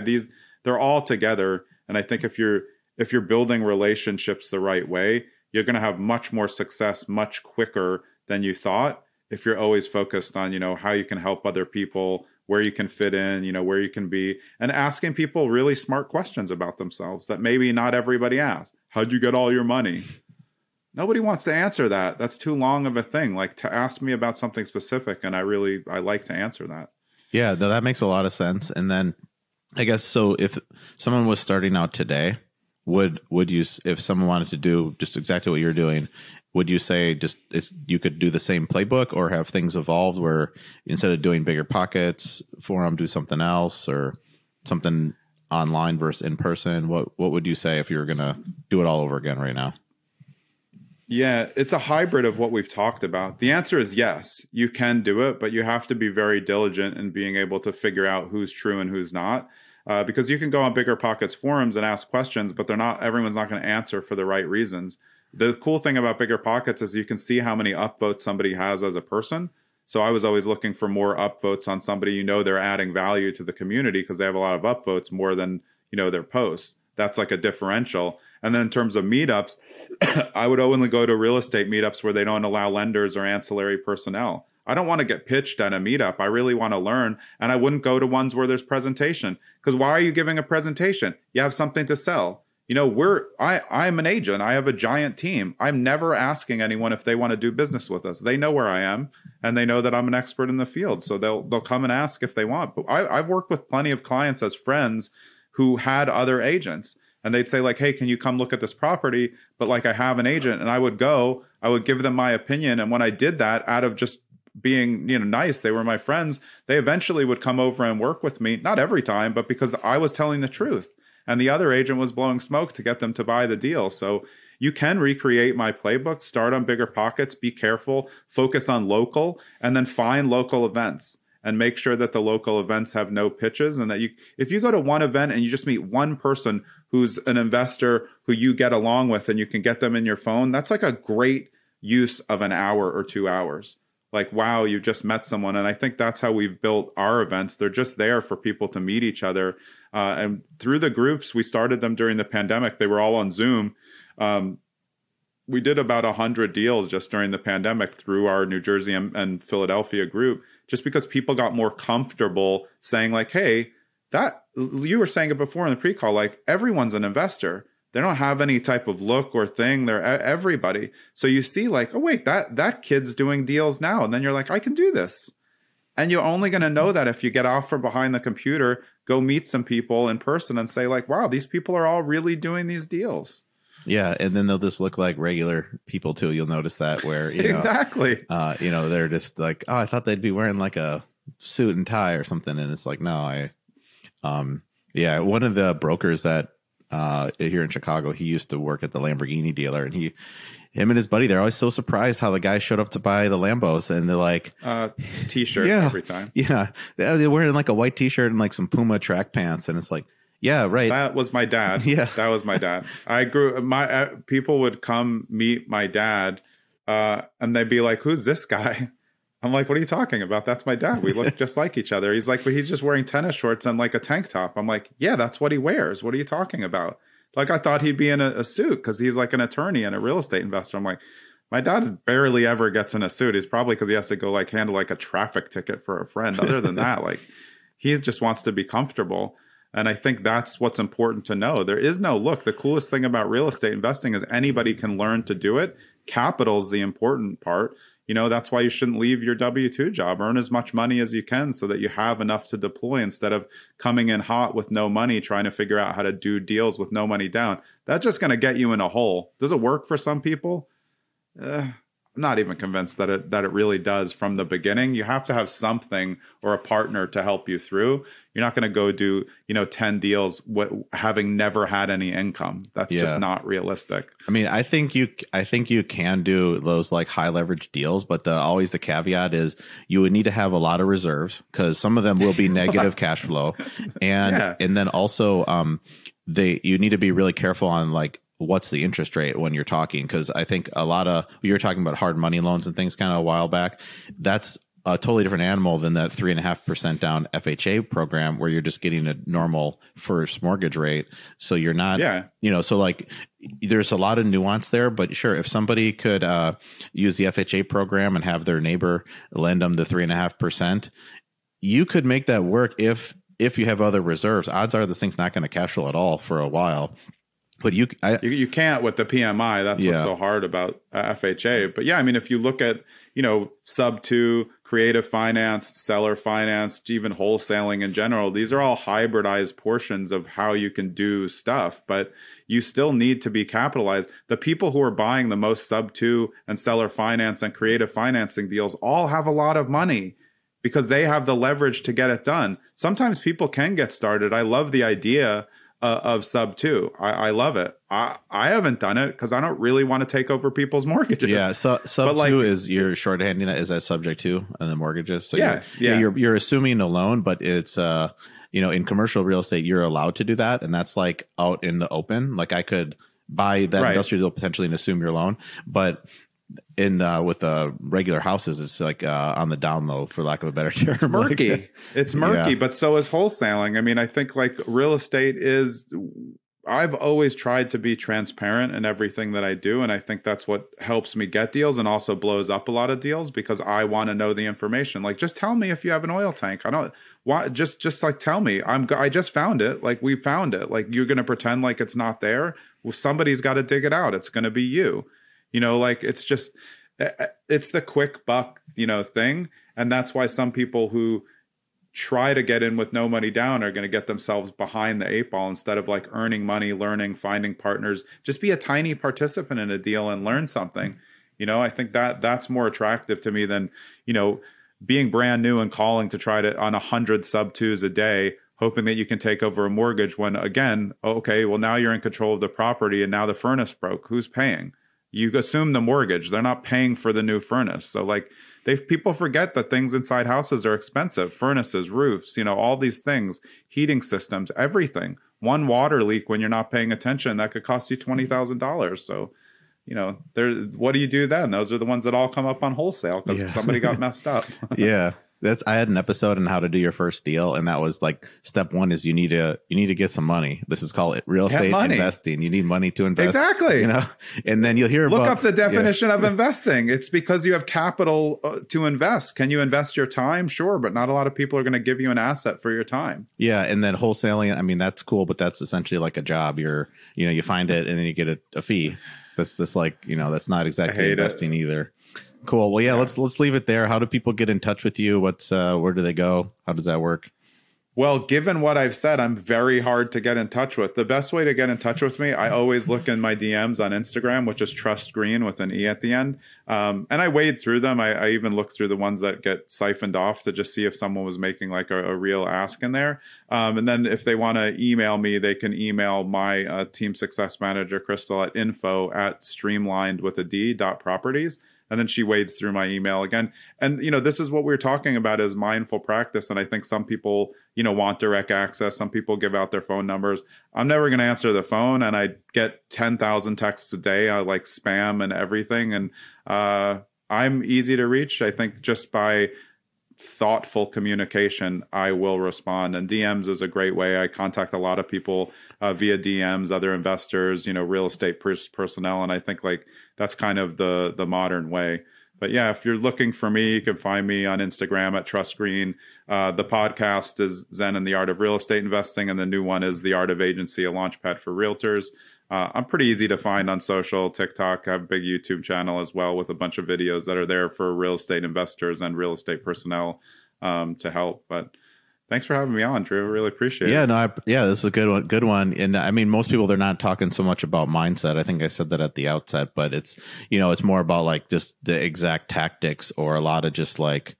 they're all together. And I think if you're building relationships the right way, you're going to have much more success much quicker than you thought if you're always focused on, how you can help other people where you can fit in, where you can be, and asking people really smart questions about themselves that maybe not everybody asks. How'd you get all your money? Nobody wants to answer that. That's too long of a thing. Like, to ask me about something specific, and I like to answer that. Yeah, no, that makes a lot of sense. And then I guess, so if someone was starting out today, would you, if someone wanted to do just exactly what you're doing, would you say you could do the same playbook, or have things evolved where instead of doing bigger pockets forum, do something else, or something online versus in person? What would you say if you were going to do it all over again right now? Yeah, it's a hybrid of what we've talked about. The answer is yes, you can do it, but you have to be very diligent in being able to figure out who's true and who's not. Because you can go on Bigger Pockets forums and ask questions, but everyone's not going to answer for the right reasons. The cool thing about Bigger Pockets is you can see how many upvotes somebody has as a person. So I was always looking for more upvotes on somebody, they're adding value to the community because they have a lot of upvotes more than, their posts. That's like a differential. And then in terms of meetups, I would only go to real estate meetups where they don't allow lenders or ancillary personnel. I don't want to get pitched at a meetup. I really want to learn. And I wouldn't go to ones where there's presentation, because why are you giving a presentation? You have something to sell. I'm an agent. I have a giant team. I'm never asking anyone if they want to do business with us. They know where I am, and they know that I'm an expert in the field. So they'll come and ask if they want. But I've worked with plenty of clients as friends who had other agents, and they'd say like, hey, can you come look at this property? But like, I have an agent. And I would give them my opinion. And when I did that, out of just being, nice, they were my friends, they eventually would come over and work with me. Not every time, but because I was telling the truth. And the other agent was blowing smoke to get them to buy the deal. So you can recreate my playbook, start on Bigger Pockets, be careful, focus on local, and then find local events and make sure that the local events have no pitches. And that if you go to one event and you just meet one person who's an investor who you get along with and you can get them in your phone, that's like a great use of an hour or 2 hours. Like, wow, you just met someone. And I think that's how we've built our events. They're just there for people to meet each other. And through the groups, we started them during the pandemic. They were all on Zoom. We did about 100 deals just during the pandemic through our New Jersey and Philadelphia group, just because people got more comfortable saying like, hey, that you were saying it before in the pre-call, like, everyone's an investor. They don't have any type of look or thing. They're everybody. So you see like, oh, wait, that kid's doing deals now. And then you're like, I can do this. And you're only going to know that if you get off from behind the computer, go meet some people in person and say like, wow, these people are all really doing these deals. Yeah. And then they'll just look like regular people too. You'll notice that where, exactly. They're just like, oh, I thought they'd be wearing like a suit and tie or something. And it's like, no, one of the brokers that, here in Chicago, he used to work at the Lamborghini dealer, and him and his buddy, they're always so surprised how the guy showed up to buy the Lambos, and they're like, t-shirt every time. Yeah. They're wearing like a white t-shirt and like some Puma track pants. And it's like, yeah, right. That was my dad. Yeah. That was my dad. People would come meet my dad, and they'd be like, who's this guy? I'm like, what are you talking about? That's my dad. We look just like each other. He's like, but he's just wearing tennis shorts and like a tank top. I'm like, yeah, that's what he wears. What are you talking about? Like, I thought he'd be in a suit because he's like an attorney and a real estate investor. I'm like, my dad barely ever gets in a suit. He's probably because he has to go like handle like a traffic ticket for a friend. Other than that, like, he just wants to be comfortable. And I think that's what's important to know. There is no look. The coolest thing about real estate investing is anybody can learn to do it. Capital's the important part. That's why you shouldn't leave your W-2 job. Earn as much money as you can so that you have enough to deploy instead of coming in hot with no money, trying to figure out how to do deals with no money down. That's just going to get you in a hole. Does it work for some people? I'm not even convinced that it really does from the beginning. You have to have something or a partner to help you through. You're not going to go do 10 deals having never had any income. That's just not realistic. I mean, I think you can do those like high leverage deals, but always the caveat is you would need to have a lot of reserves because some of them will be negative cash flow, and then also you need to be really careful on like, what's the interest rate when you're talking? Because I think you were talking about hard money loans and things kind of a while back. That's a totally different animal than that 3.5% down FHA program where you're just getting a normal first mortgage rate. So you're not, so like there's a lot of nuance there, but sure, if somebody could use the FHA program and have their neighbor lend them the 3.5%, you could make that work if you have other reserves. Odds are this thing's not going to cash flow at all for a while. But you can't with the PMI. That's what's so hard about FHA. But yeah, I mean, if you look at, sub 2, creative finance, seller finance, even wholesaling in general, these are all hybridized portions of how you can do stuff, but you still need to be capitalized. The people who are buying the most sub 2 and seller finance and creative financing deals all have a lot of money because they have the leverage to get it done. Sometimes people can get started. I love the idea of sub 2. I love it. I haven't done it because I don't really want to take over people's mortgages. Yeah, sub 2 is you're shorthanding that. Is that subject to and the mortgages? So yeah, you're assuming a loan, but it's in commercial real estate you're allowed to do that, and that's like out in the open. Like I could buy that industrial deal potentially and assume your loan, but with regular houses, it's like on the down low, for lack of a better term. It's murky. It's murky, but so is wholesaling. I mean, I think like real estate is. I've always tried to be transparent in everything that I do, and I think that's what helps me get deals and also blows up a lot of deals because I want to know the information. Like, just tell me if you have an oil tank. I don't. Why? Just like tell me. I just found it. Like we found it. Like you're gonna pretend like it's not there. Well, somebody's got to dig it out. It's gonna be you. Like it's just, it's the quick buck, thing. And that's why some people who try to get in with no money down are going to get themselves behind the 8 ball instead of like earning money, learning, finding partners. Just be a tiny participant in a deal and learn something. I think that's more attractive to me than, being brand new and calling to try to on 100 sub 2s a day, hoping that you can take over a mortgage when again, okay, well now you're in control of the property and now the furnace broke. Who's paying? You assume the mortgage. They're not paying for the new furnace. So like people forget that things inside houses are expensive. Furnaces, roofs, all these things, heating systems, everything. One water leak when you're not paying attention, that could cost you $20,000. So, what do you do then? Those are the ones that all come up on wholesale because somebody got messed up. Yeah. I had an episode on how to do your first deal, and that was like step 1 is you need to get some money. This is called real estate investing. You need money to invest. Exactly. And then you'll hear look up the definition of investing. It's because you have capital to invest. Can you invest your time? Sure, but not a lot of people are going to give you an asset for your time. Yeah, and then wholesaling. I mean, that's cool, but that's essentially like a job. You find it and then you get a fee. That's that's not exactly investing either. Cool. Well, yeah, let's leave it there. How do people get in touch with you? Where do they go? How does that work? Well, given what I've said, I'm very hard to get in touch with. The best way to get in touch with me, I always look in my DMs on Instagram, which is Trust Greene with an E at the end. And I wade through them. I even look through the ones that get siphoned off to just see if someone was making like a real ask in there. And then if they want to email me, they can email my team success manager, Crystal, at info@streamlined.properties. And then she wades through my email again. And, this is what we're talking about is mindful practice. And I think some people, want direct access. Some people give out their phone numbers. I'm never going to answer the phone. And I get 10,000 texts a day. I like spam and everything. And I'm easy to reach. I think just by thoughtful communication, I will respond. And DMs is a great way. I contact a lot of people via DMs, other investors, real estate personnel. And I think like that's kind of the modern way. But yeah, if you're looking for me, you can find me on Instagram at Trust Greene. The podcast is Zen and the Art of Real Estate Investing. And the new one is The Art of Agency, a launchpad for realtors. I'm pretty easy to find on social, TikTok. I have a big YouTube channel as well with a bunch of videos that are there for real estate investors and real estate personnel to help. But thanks for having me on, Drew. I really appreciate it. This is a good one. And I mean, most people, they're not talking so much about mindset. I think I said that at the outset, but it's, it's more about like just the exact tactics or a lot of just like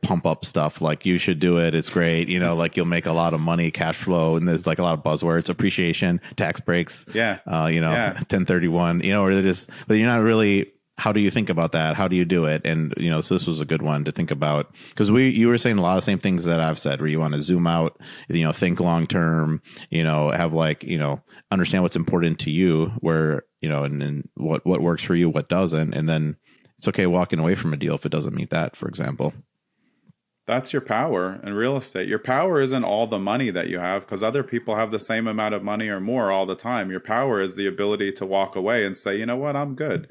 pump up stuff like you should do it, it's great, like you'll make a lot of money, cash flow, and there's like a lot of buzzwords, appreciation, tax breaks, 1031, or they're just, but you're not really, how do you think about that, how do you do it? And so this was a good one to think about, because you were saying a lot of the same things that I've said, where you want to zoom out, think long term, have like, understand what's important to you, where and what works for you, what doesn't, and then it's okay walking away from a deal if it doesn't meet that, for example. That's your power in real estate. Your power isn't all the money that you have, because other people have the same amount of money or more all the time. Your power is the ability to walk away and say, you know what, I'm good.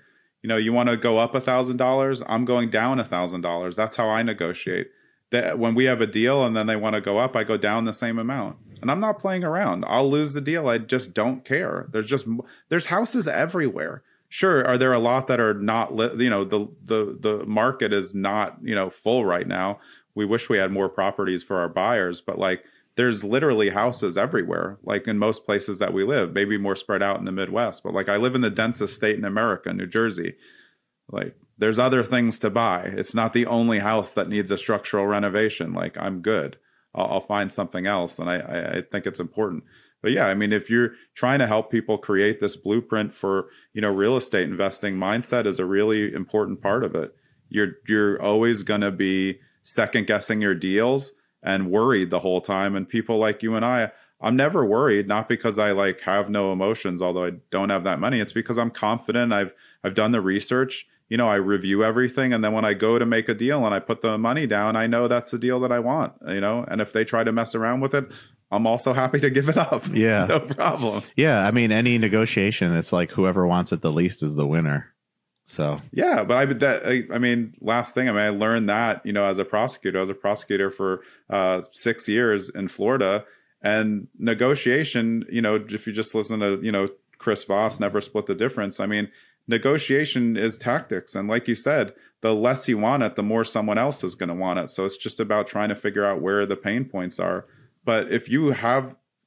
You want to go up $1,000, I'm going down $1,000. That's how I negotiate. That when we have a deal and then they want to go up, I go down the same amount. And I'm not playing around. I'll lose the deal. I just don't care. There's houses everywhere. Sure, are there a lot that are not the market is not, full right now. We wish we had more properties for our buyers, but like there's literally houses everywhere, like in most places that we live, maybe more spread out in the Midwest. But like I live in the densest state in America, New Jersey. Like there's other things to buy. It's not the only house that needs a structural renovation. Like I'm good. I'll find something else. And I think it's important. But yeah, I mean, if you're trying to help people create this blueprint for, real estate investing, mindset is a really important part of it. You're always going to be second guessing your deals and worried the whole time. And people like you and I'm never worried, not because I like have no emotions, although I don't have that money. It's because I'm confident. I've done the research. I review everything. And then when I go to make a deal and I put the money down, I know that's the deal that I want, and if they try to mess around with it, I'm also happy to give it up. Yeah. No problem. Yeah. I mean, any negotiation, it's like whoever wants it the least is the winner. So, yeah. But last thing, I learned that, as a prosecutor. I was a prosecutor for 6 years in Florida, and negotiation, if you just listen to, Chris Voss, Never Split the Difference. Negotiation is tactics. And like you said, the less you want it, the more someone else is going to want it. So it's just about trying to figure out where the pain points are. But if you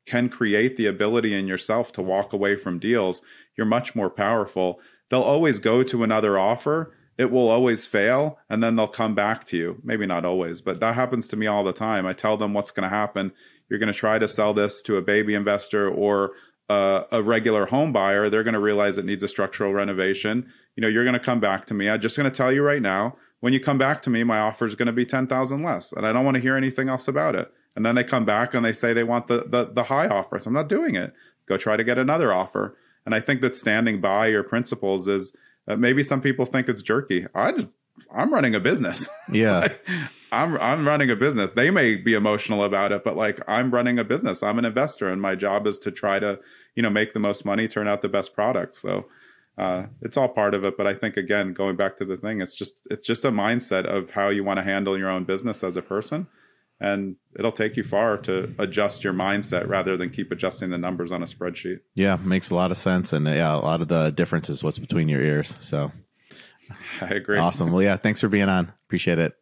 can create the ability in yourself to walk away from deals, you're much more powerful. They'll always go to another offer. It will always fail. And then they'll come back to you. Maybe not always, but that happens to me all the time. I tell them what's going to happen. You're going to try to sell this to a baby investor or a regular home buyer. They're going to realize it needs a structural renovation. You're going to come back to me. I'm just going to tell you right now, when you come back to me, my offer is going to be 10,000 less, and I don't want to hear anything else about it. And then they come back and they say they want the high offer. So I'm not doing it. Go try to get another offer. And I think that standing by your principles is maybe some people think it's jerky. I'm running a business. Yeah. I'm running a business. They may be emotional about it, but like I'm running a business. I'm an investor, and my job is to try to, make the most money, turn out the best product. So it's all part of it. But I think, again, going back to the thing, it's just a mindset of how you want to handle your own business as a person. And it'll take you far to adjust your mindset rather than keep adjusting the numbers on a spreadsheet. Yeah, makes a lot of sense. And yeah, a lot of the difference is what's between your ears. So I agree. Awesome. Well, yeah, thanks for being on. Appreciate it.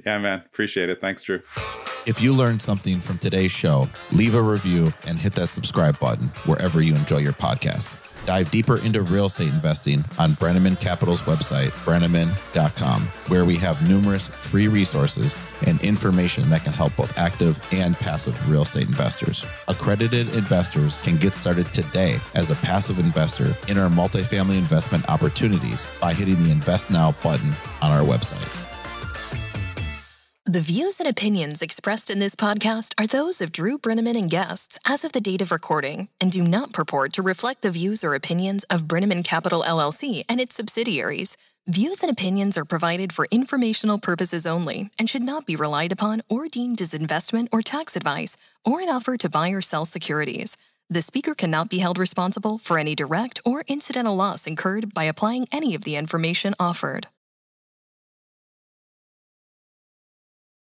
Yeah, man. Appreciate it. Thanks, Drew. If you learned something from today's show, leave a review and hit that subscribe button wherever you enjoy your podcast. Dive deeper into real estate investing on Breneman Capital's website, breneman.com, where we have numerous free resources and information that can help both active and passive real estate investors. Accredited investors can get started today as a passive investor in our multifamily investment opportunities by hitting the Invest Now button on our website. The views and opinions expressed in this podcast are those of Drew Breneman and guests as of the date of recording and do not purport to reflect the views or opinions of Breneman Capital LLC and its subsidiaries. Views and opinions are provided for informational purposes only and should not be relied upon or deemed as investment or tax advice or an offer to buy or sell securities. The speaker cannot be held responsible for any direct or incidental loss incurred by applying any of the information offered.